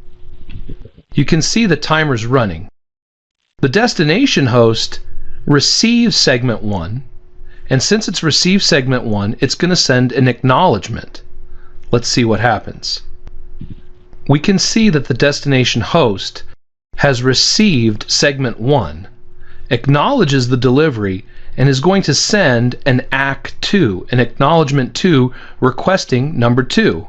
You can see the timer's running. The destination host receives segment 1, and since it's received segment 1, it's going to send an acknowledgement. Let's see what happens. We can see that the destination host has received segment 1, acknowledges the delivery, and is going to send an ACK2, an acknowledgement to requesting number 2.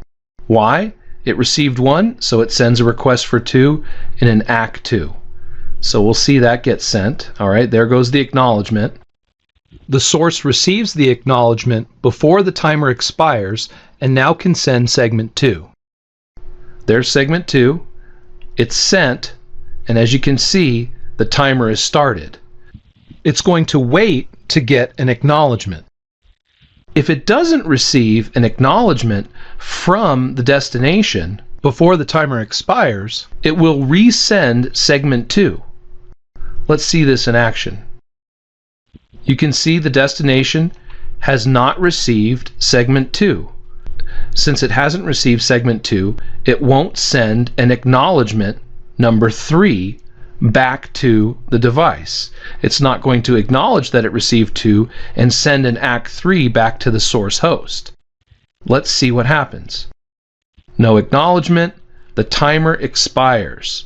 Why? It received 1, so it sends a request for 2 in an ACK2. So we'll see that get sent. All right, there goes the acknowledgement. The source receives the acknowledgement before the timer expires and now can send segment 2. There's segment 2. It's sent, and as you can see, the timer is started. It's going to wait to get an acknowledgement. If it doesn't receive an acknowledgement from the destination before the timer expires, it will resend segment 2. Let's see this in action. You can see the destination has not received segment 2. Since it hasn't received segment 2, it won't send an acknowledgement number 3 back to the device. It's not going to acknowledge that it received 2 and send an ACK3 back to the source host. Let's see what happens. No acknowledgement, the timer expires.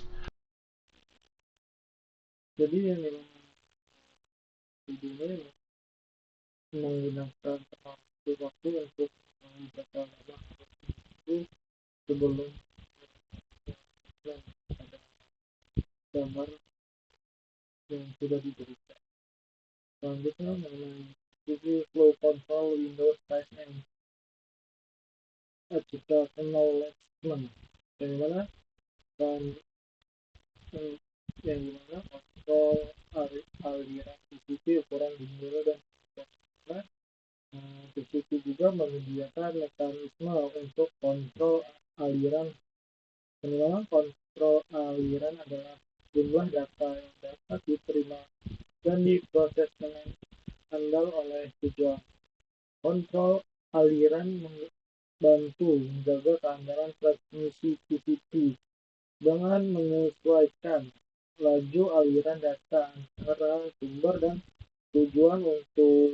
Jadi yang ini menggunakan waktu untuk beberapa lama itu sebelum ada gambar yang sudah diberikan. Selanjutnya mengenai sisi flow control Windows Size and juga acknowledgement yang mana kontrol aliran TCP ukuran jendela dan TCP juga menyediakan mekanisme untuk kontrol aliran. Memang kontrol aliran adalah jumlah data yang dapat diterima dan diproses dengan handal oleh tujuan. Kontrol aliran membantu menjaga keandalan transmisi TCP dengan menyesuaikan laju aliran data antara sumber dan tujuan untuk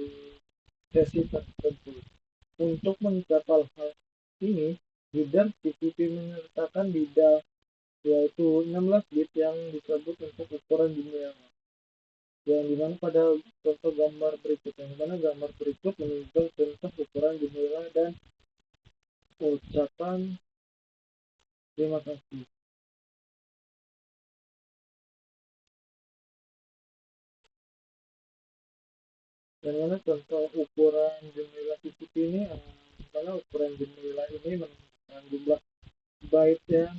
sesi tertentu. Untuk mencapai hal ini, bidang TCP menyertakan bidang yaitu 16 bit yang disebut untuk ukuran jendela. Yang dimana pada contoh gambar berikut, gambar berikut menunjukkan contoh ukuran jendela dan ucapan terima kasih. Dan mana contoh ukuran jendela TCP ini, karena ukuran jendela ini menunjukkan jumlah byte yang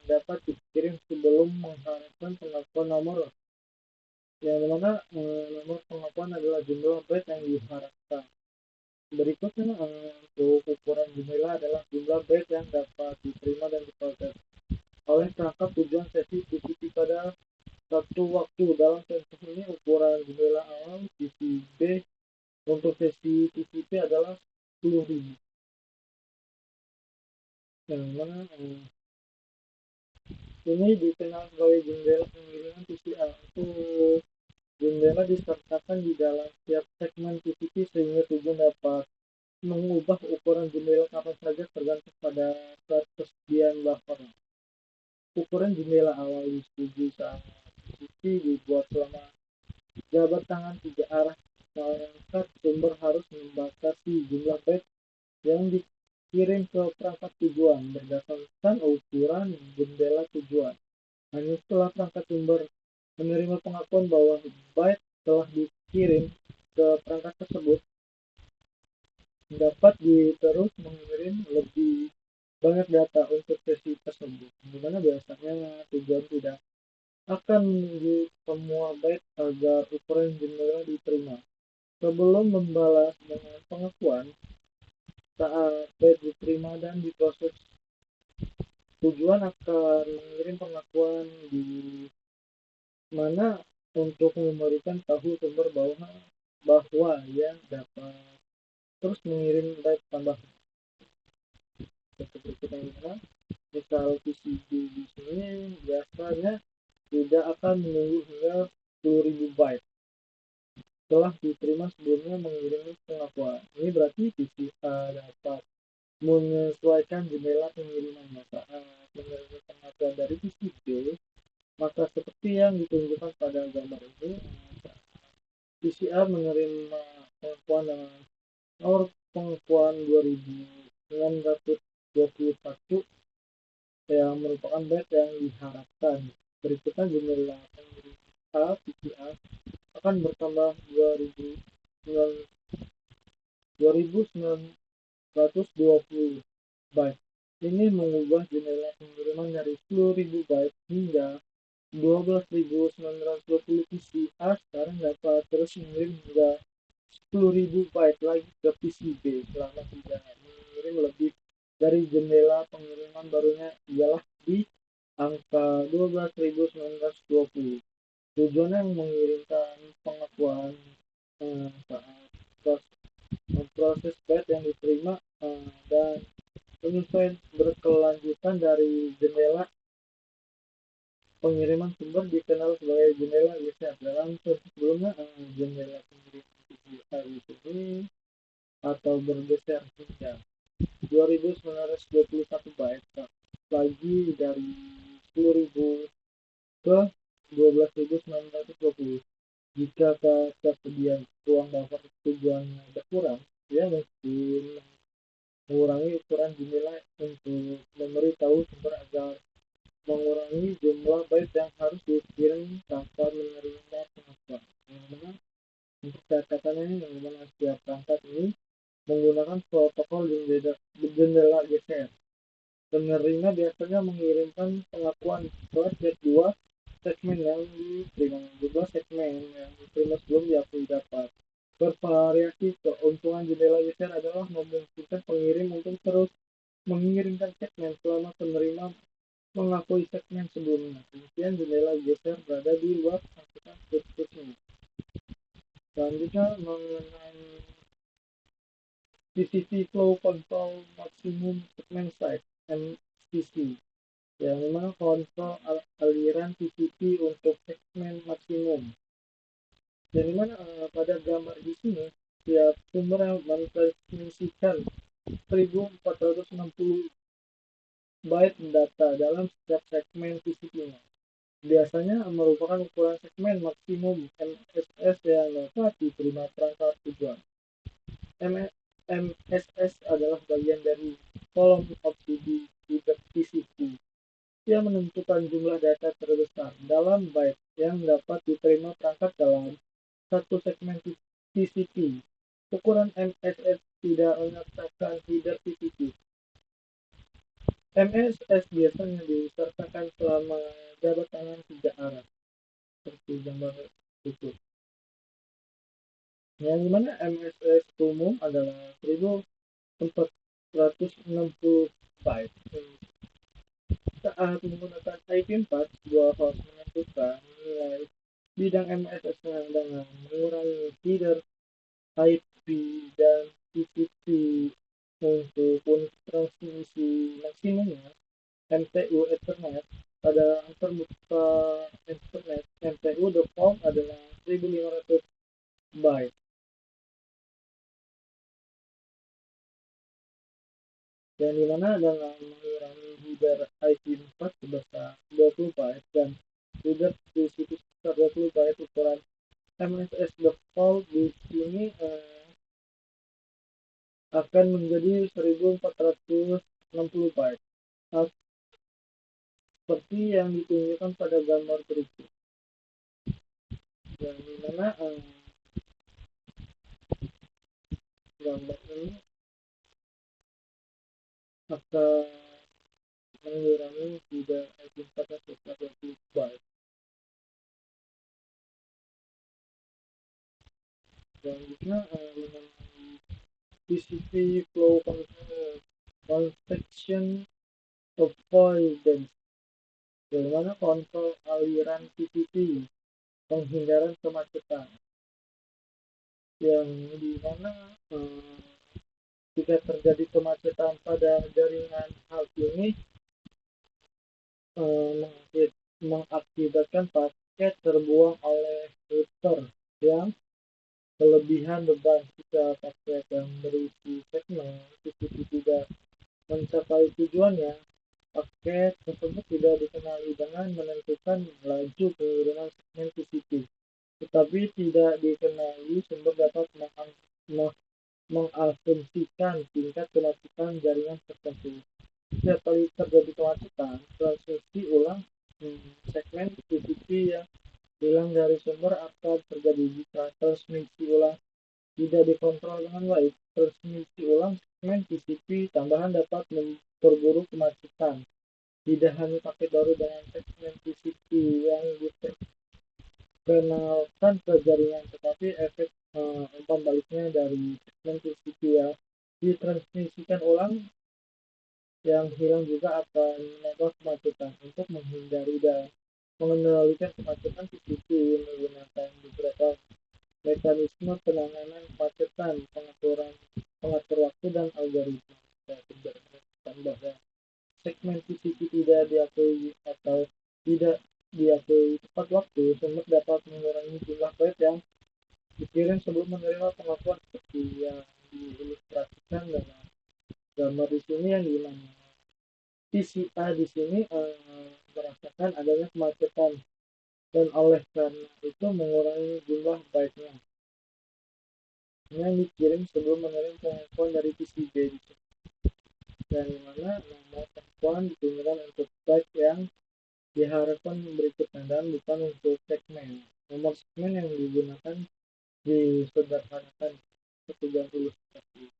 dapat dikirim sebelum mengharapkan pengakuan nomor. Yang mana nomor pengakuan adalah jumlah byte yang diharapkan. Berikutnya untuk ukuran jendela adalah jumlah byte yang dapat diterima dan diproses oleh perangkat tujuan sesi TCP pada satu waktu. Dalam contoh ini ukuran jendela awal TCP untuk sesi TCP adalah 10.000. Yang mana ini dikenal sebagai jendela pengiriman TCA. Untuk jendela disertakan di dalam setiap segmen TCP sehingga tujuan dapat mengubah ukuran jendela kapan saja tergantung pada ketersediaan buffer. Ukuran jendela awal disetujui saat TCP dibuat selama jabat tangan 3 arah. Perangkat sumber harus membatasi jumlah byte yang dikirim ke perangkat tujuan berdasarkan ukuran jendela tujuan. Hanya setelah perangkat sumber menerima pengakuan bahwa byte telah dikirim ke perangkat tersebut, dapat terus mengirim lebih banyak data untuk sesi tersebut, dimana biasanya tujuan tidak akan menunggu semua byte agar ukuran jendela diterima. Sebelum membalas dengan pengakuan, saat byte diterima dan diproses, tujuan akan mengirim pengakuan di mana untuk memberikan tahu sumber bahwa ia dapat terus mengirim byte tambahan. Seperti yang misal TCP di sini biasanya tidak akan menunggu hingga 10.000 byte telah diterima sebelumnya mengirim pengakuan. Ini berarti TCA dapat menyesuaikan jendela pengirimannya saat menerima pengakuan dari TCP. Maka seperti yang ditunjukkan pada gambar ini, PCA menerima pengakuan dengan nomor pengakuan 2921 yang merupakan batch yang diharapkan. Berikutnya jumlah pengirim PCA akan bertambah 2920 byte. Ini mengubah jumlah pengiriman dari 10.000 byte hingga 12.920 PCA sekarang dapat terus mengirim hingga 10.000 byte lagi ke PCB selama tidak mengirim lebih dari jendela pengiriman barunya ialah di angka 12.920. Tujuannya mengirimkan pengakuan saat proses byte yang diterima dan penyesuaian berkelanjutan dari jendela pengiriman sumber dikenal sebagai jendela geser. Dalam sebelumnya jendela pengiriman PCA ini atau bergeser hingga 2921 byte lagi dari 10.000 ke 12.920. Jika ketersediaan ruang buffer tujuannya berkurang, ya mungkin mengurangi ukuran jendela untuk memberitahu sumber agar mengurangi jumlah byte yang harus dikirim tanpa menerima pengakuan. Untuk catatannya, yang mana setiap perangkat ini menggunakan protokol jendela geser. Penerima biasanya mengirimkan pengakuan ke set 2 segmen yang diterima. Jumlah segmen yang diterima sebelum diakui dapat bervariasi. Keuntungan jendela geser adalah memungkinkan pengirim untuk terus mengirimkan segmen selama penerima mengakui segmen sebelumnya. Kemudian jendela geser berada di luar angkutan seterusnya. Selanjutnya mengenai TCP Flow Control Maximum Segment Size (MCC), yang mana kontrol aliran TCP untuk segmen maksimum. Yang mana pada gambar di sini setiap sumber yang mentransmisikan 1460 byte data dalam setiap segmen TCP-nya. Biasanya merupakan ukuran segmen maksimum MSS yang dapat diterima perangkat tujuan. MSS adalah bagian dari kolom opsi di TCP yang menentukan jumlah data terbesar dalam byte yang dapat diterima perangkat dalam satu segmen TCP. Ukuran MSS tidak menyertakan header TCP. MSS biasanya disertakan selama jabat tangan 3 arah, seperti gambar itu. Yang dimana MSS umum adalah 1460 byte. Saat menggunakan IP4, sebuah host menentukan nilai bidang MSS-nya dengan mengurangi header IP dan TCP. Untuk unit transmisi maksimumnya MTU Ethernet pada antarmuka Ethernet, MTU default adalah 1500 byte. Yang dimana dengan mengurangi header IP4 sebesar 20 byte dan header TCP sebesar 20 byte, ukuran MSS default di sini akan menjadi 1460 byte. Seperti yang ditunjukkan pada gambar berikut. Yang dimana gambar ini akan mengurangi header IP4 sebesar 20 byte. Selanjutnya mengenai TCP Flow Control Convection Avoidance, yang mana kontrol aliran TCP, penghindaran kemacetan, yang dimana jika terjadi kemacetan pada jaringan, hal ini mengakibatkan paket terbuang oleh router yang kelebihan beban. Jika paket yang berisi segmen TCP tidak mencapai tujuannya, paket tersebut tidak dikenali dengan menentukan laju pengiriman segmen TCP. tetapi tidak dikenali sumber dapat mengasumsikan tingkat kemacetan jaringan tertentu. Setiap kali terjadi kemacetan, transmisi ulang segmen TCP yang hilang dari sumber akan terjadi. Jika transmisi ulang tidak dikontrol dengan baik, transmisi ulang segmen TCP tambahan dapat memperburuk kemacetan. Tidak hanya paket baru dengan segmen TCP yang diperkenalkan ke jaringan, tetapi efek umpan baliknya dari segmen TCP yang ditransmisikan ulang yang hilang juga akan menambah kemacetan. Untuk menghindari dan mengendalikan kemacetan, TCP menggunakan beberapa mekanisme penanganan kemacetan, pengatur waktu, dan algoritma. Bahwa segmen TCP tidak diakui atau tidak diakui tepat waktu, sumber dapat mengurangi jumlah byte yang dikirim sebelum menerima pengakuan seperti yang diilustrasikan dalam gambar di sini. Yang dimana TCA di sini merasakan adanya kemacetan dan oleh karena itu mengurangi jumlah byte-nya yang dikirim sebelum menerima pengakuan dari TCB, yang dimana nomor pengakuan digunakan untuk byte yang diharapkan berikutnya dan bukan untuk segmen. Nomor segmen yang digunakan disederhanakan ketiga ilustrasi.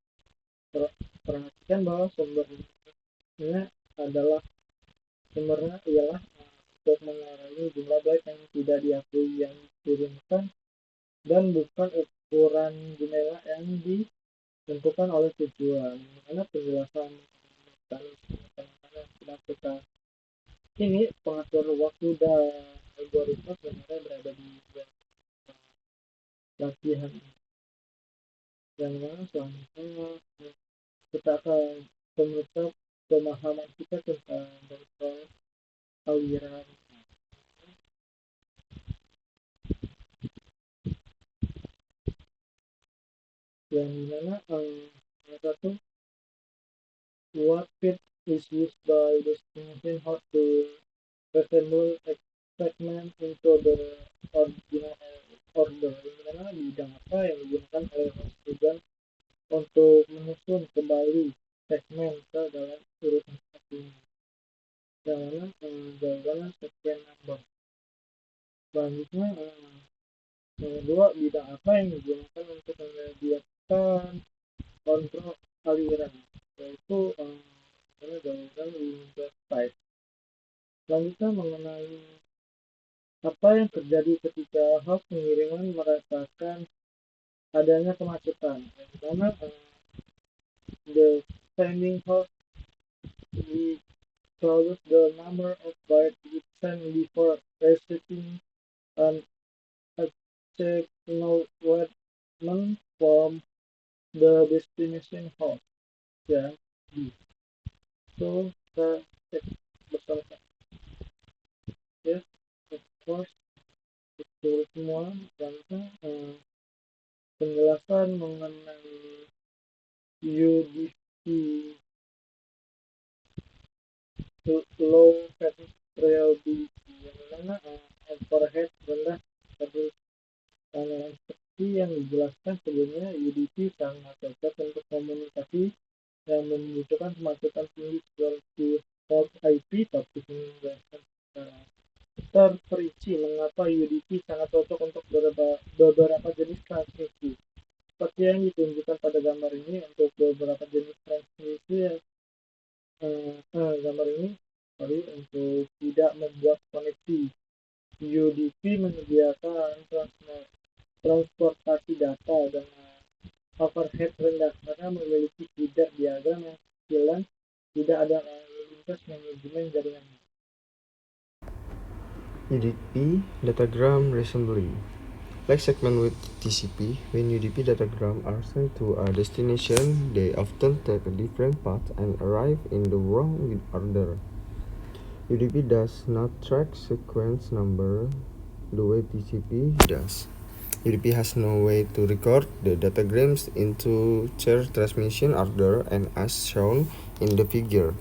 Perhatikan bahwa sumbernya ialah untuk mengurangi jumlah byte yang tidak diakui yang dikirimkan dan bukan ukuran jendela yang ditentukan oleh tujuan. Karena penjelasan kemacetan ini, pengatur waktu dan algoritma sebenarnya berada di latihan yang mana selanjutnya kita akan memeriksa pemahaman kita tentang proses aliran. Yang dimana satu, what bit is used by destination host to reassemble segment into the original order. Dimana bidang apa yang digunakan oleh host tujuan untuk menyusun kembali segmen ke dalam urutan satunya. Yang mana jawabannya segmen number. Selanjutnya yang kedua, bidang apa yang digunakan untuk menyediakan kontrol aliran, yaitu jawaban Windows type. Selanjutnya mengenai apa yang terjadi ketika host pengiriman merasakan adanya kemacetan, yang mana the sending host closes the number of bytes it sent before receiving an acknowledgement from the destination host. Ya, so kita cek bersama. Yes, of course, itu semua. Selanjutnya penjelasan mengenai UDP, low reliability, yang mana overhead rendah pada panel seperti yang dijelaskan sebelumnya. UDP sangat cocok untuk komunikasi yang membutuhkan kemacetan tinggi seperti port IP, tapi menjelaskan secara terperinci mengapa UDP sangat cocok untuk beberapa jenis transmisi. Seperti yang ditunjukkan pada gambar ini, untuk beberapa jenis transmisi gambar ini untuk tidak membuat koneksi, UDP menyediakan transportasi data dengan overhead rendah karena memiliki feeder diagram yang kecil dan tidak ada lintas manajemen jaringan. UDP datagram reassembly. Like segment with TCP, when UDP datagrams are sent to a destination, they often take a different path and arrive in the wrong order. UDP does not track sequence number the way TCP does. UDP has no way to record the datagrams into their transmission order and as shown in the figure.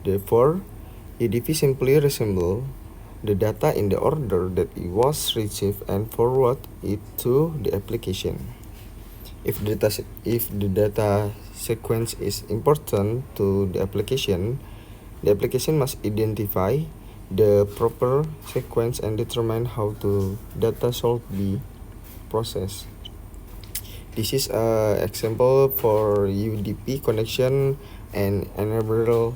Therefore, UDP simply reassembles the data in the order that it was received and forward it to the application. If the data sequence is important to the application must identify the proper sequence and determine how the data should be processed. This is an example for UDP connection and enable.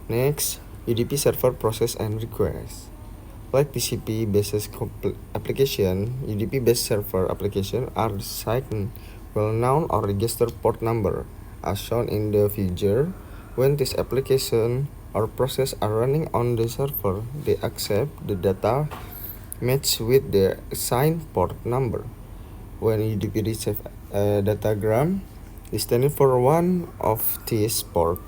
Next, UDP server process and request. Like TCP-based application, UDP-based server application are assigned well-known or registered port number, as shown in the figure. When this application or process are running on the server, they accept the data matched with the assigned port number. When UDP receives a datagram standing for one of these ports,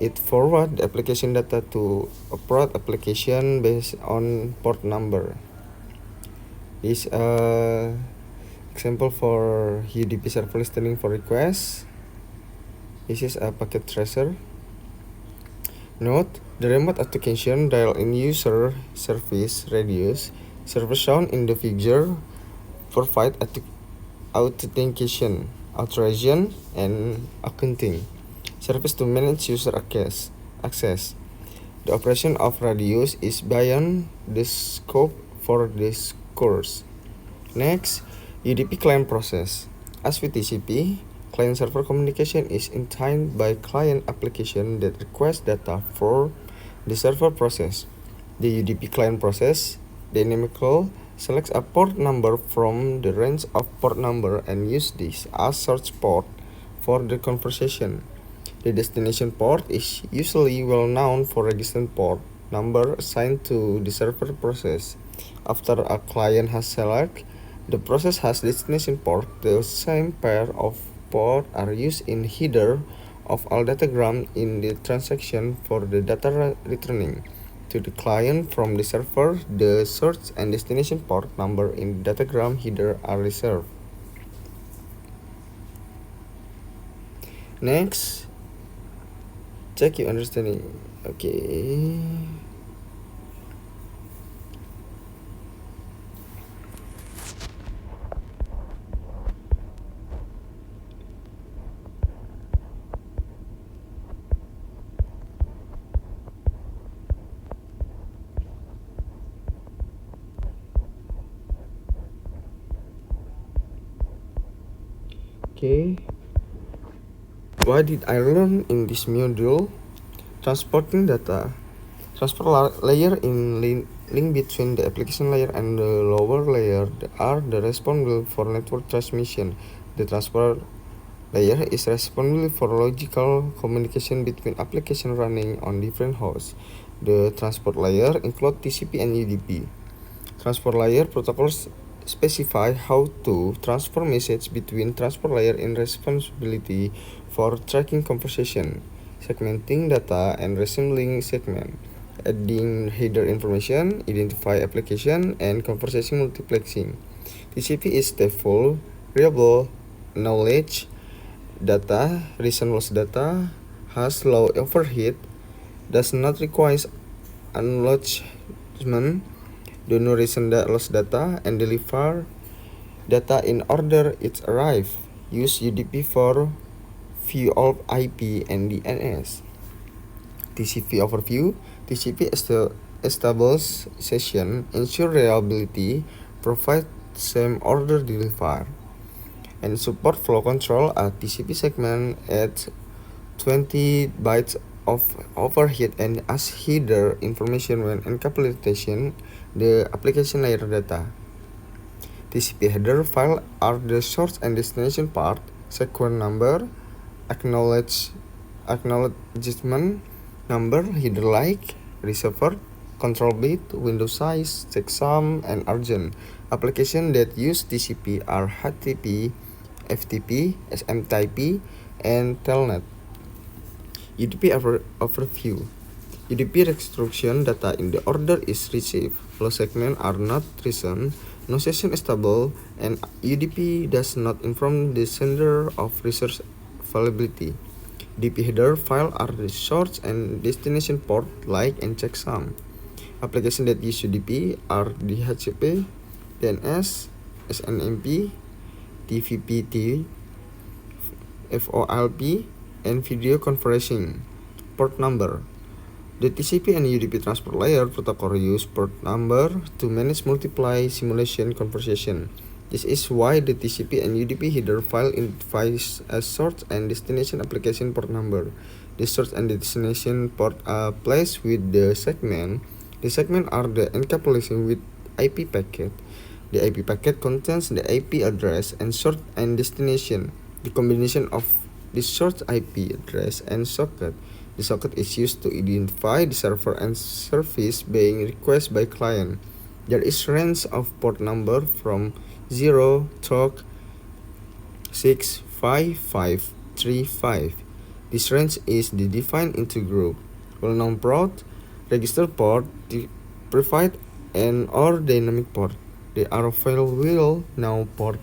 it forwards the application data to a prod application based on port number. This example for UDP server listening for requests. This is a packet tracer. Note, the remote authentication dial-in user service radius server shown in the figure provide authentication, authorization, and accounting service to manage user access. The operation of radius is beyond the scope for this course. Next, UDP client process. As with TCP, client-server communication is intended by client application that request data for the server process. The UDP client process dynamically selects a port number from the range of port number and use this as source port for the conversation. The destination port is usually well known for registered port number assigned to the server process. After a client has selected the process has destination port, the same pair of ports are used in header of all datagram in the transaction for the data returning to the client from the server. The source and destination port number in the datagram header are reserved. Next, check your understanding. Okay. Okay. What did I learn in this module? Transporting data. Transport layer in link between the application layer and the lower layer are the responsible for network transmission. The transport layer is responsible for logical communication between applications running on different hosts. The transport layer includes TCP and UDP. Transport layer protocols specify how to transfer message between transport layer in responsibility for tracking conversation, segmenting data, and resembling segment, adding header information, identify application, and conversation multiplexing. TCP is stateful, reliable, knowledge data, recent lost data, has low overhead, does not require acknowledgement, do no recent lost data, and deliver data in order it arrive. Use UDP for view of IP and DNS. TCP overview. TCP establish session, ensure reliability, provide same order deliver, and support flow control. A TCP segment at 20 bytes of overhead and as header information when encapsulation the application layer data. TCP header file are the source and destination part, sequence number, acknowledgement number, header like, receiver, control bit, window size, checksum, and urgent. Applications that use TCP are HTTP, FTP, SMTP, and Telnet. UDP overview. UDP instruction data in the order is received. Flow segments are not recent, no session is stable, and UDP does not inform the sender of resource availability. DP header file are the source and destination port like and checksum. Applications that use UDP are DHCP, DNS, SNMP, TVPT, FOLP, and video conferencing. Port number. The TCP and UDP transport layer protocol use port number to manage multiply simulation conversation. This is why the TCP and UDP header file identifies a source and destination application port number. The source and destination port are placed with the segment. The segment are the encapsulation with IP packet. The IP packet contains the IP address and source and destination. The combination of the source IP address and socket. The socket is used to identify the server and service being requested by client. There is range of port number from 0 to 65535. This range is defined into group. Well-known port, register port, private and or dynamic port. The available now port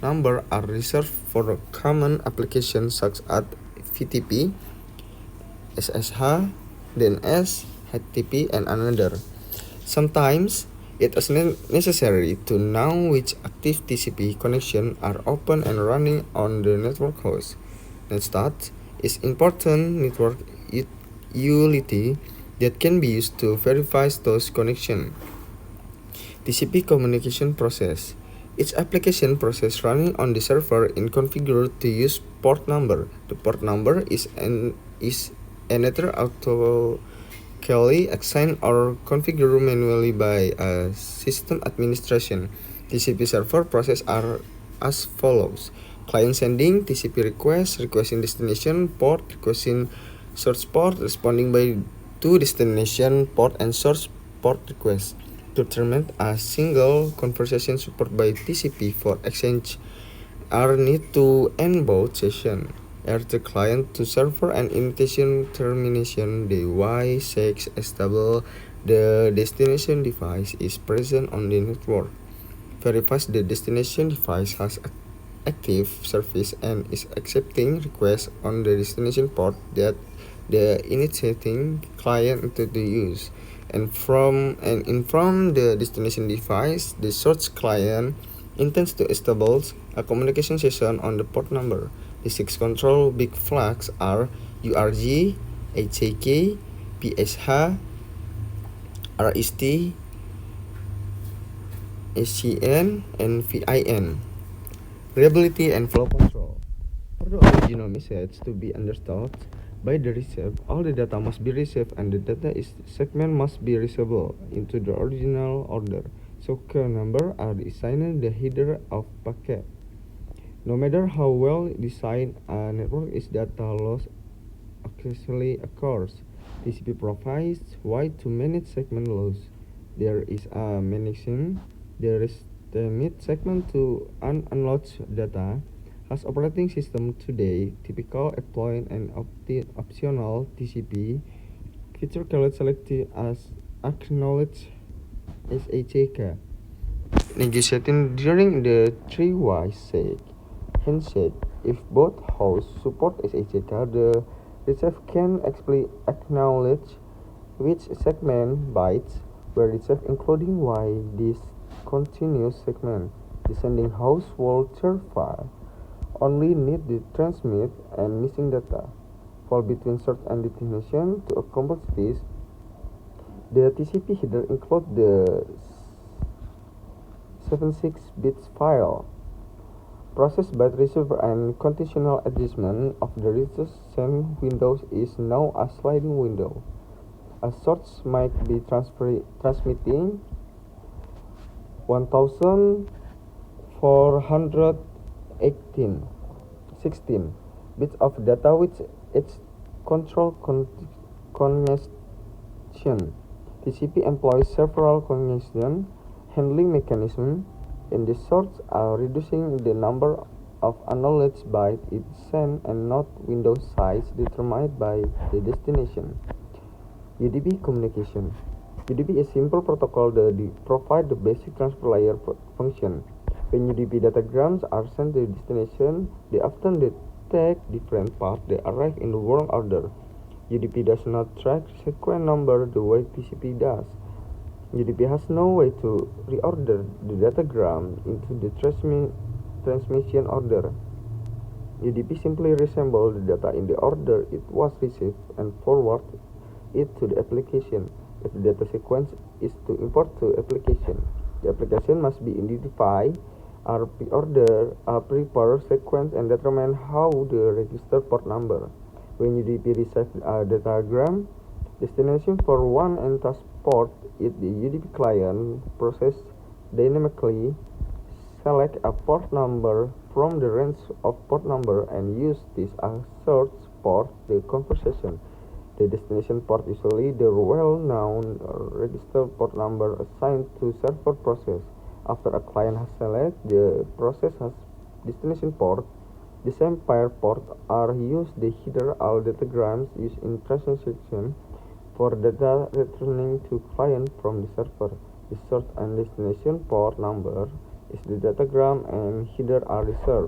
number are reserved for common applications such as VTP, SSH, DNS, HTTP, and another. Sometimes it is necessary to know which active TCP connections are open and running on the network host. Netstat is important network utility that can be used to verify those connections. TCP communication process. Each application process running on the server is configured to use port number. The port number is either automatically assigned or configured manually by a system administration. TCP server process are as follows: client sending TCP request, requesting destination port, requesting source port, responding by to destination port and source port request. To terminate a single conversation supported by TCP for exchange are need to end both sessions. As the client to server and invitation termination, the Y6 establish the destination device is present on the network. Verifies the destination device has active service and is accepting requests on the destination port that the initiating client to use. And inform the destination device, the source client intends to establish a communication session on the port number. The 6 control big flags are URG, HCK, PSH, RST, SCN, and VIN. Reliability and flow control. For the original message to be understood by the receiver, all the data must be received and the data segment must be reachable into the original order. So key number are assigned the header of packet. No matter how well designed a network is, data loss occasionally occurs. TCP provides way to manage segment loss. There is a managing the estimate segment to unload data. As operating system today, typical employ an optional TCP feature called selected as acknowledged SHK. Negotiating during the three-way handshake. If both hosts support SHK, the receiver can explicitly acknowledge which segment bytes were received, including why this continuous segment. The sending host will certify only need to transmit and missing data fall between source and destination. To accomplish this, the TCP header includes the 76 bits file processed by the receiver, and conditional adjustment of the receiver send windows is now a sliding window. A source might be transmitting 1416 bits of data with its control congestion. TCP employs several congestion handling mechanisms. In the source are reducing the number of acknowledged bytes it sends and not window size determined by the destination. UDP communication. UDP is simple protocol that provide the basic transport layer function. When UDP datagrams are sent to the destination, they often take different paths, they arrive in the wrong order. UDP does not track sequence number the way TCP does. UDP has no way to reorder the datagram into the transmission order. UDP simply resembles the data in the order it was received and forward it to the application. If the data sequence is to import to application, the application must be identify or pre-order a prepared sequence and determine how the register port number. When UDP receives a datagram destination for one and task port, the UDP client process dynamically select a port number from the range of port number and use this as search port the conversation. The destination port is usually the well-known registered port number assigned to server process. After a client has selected the process has destination port, the same pair ports are used. The header all datagrams used in transaction for data returning to client from the server. The source and destination port number is the datagram and header are reserved.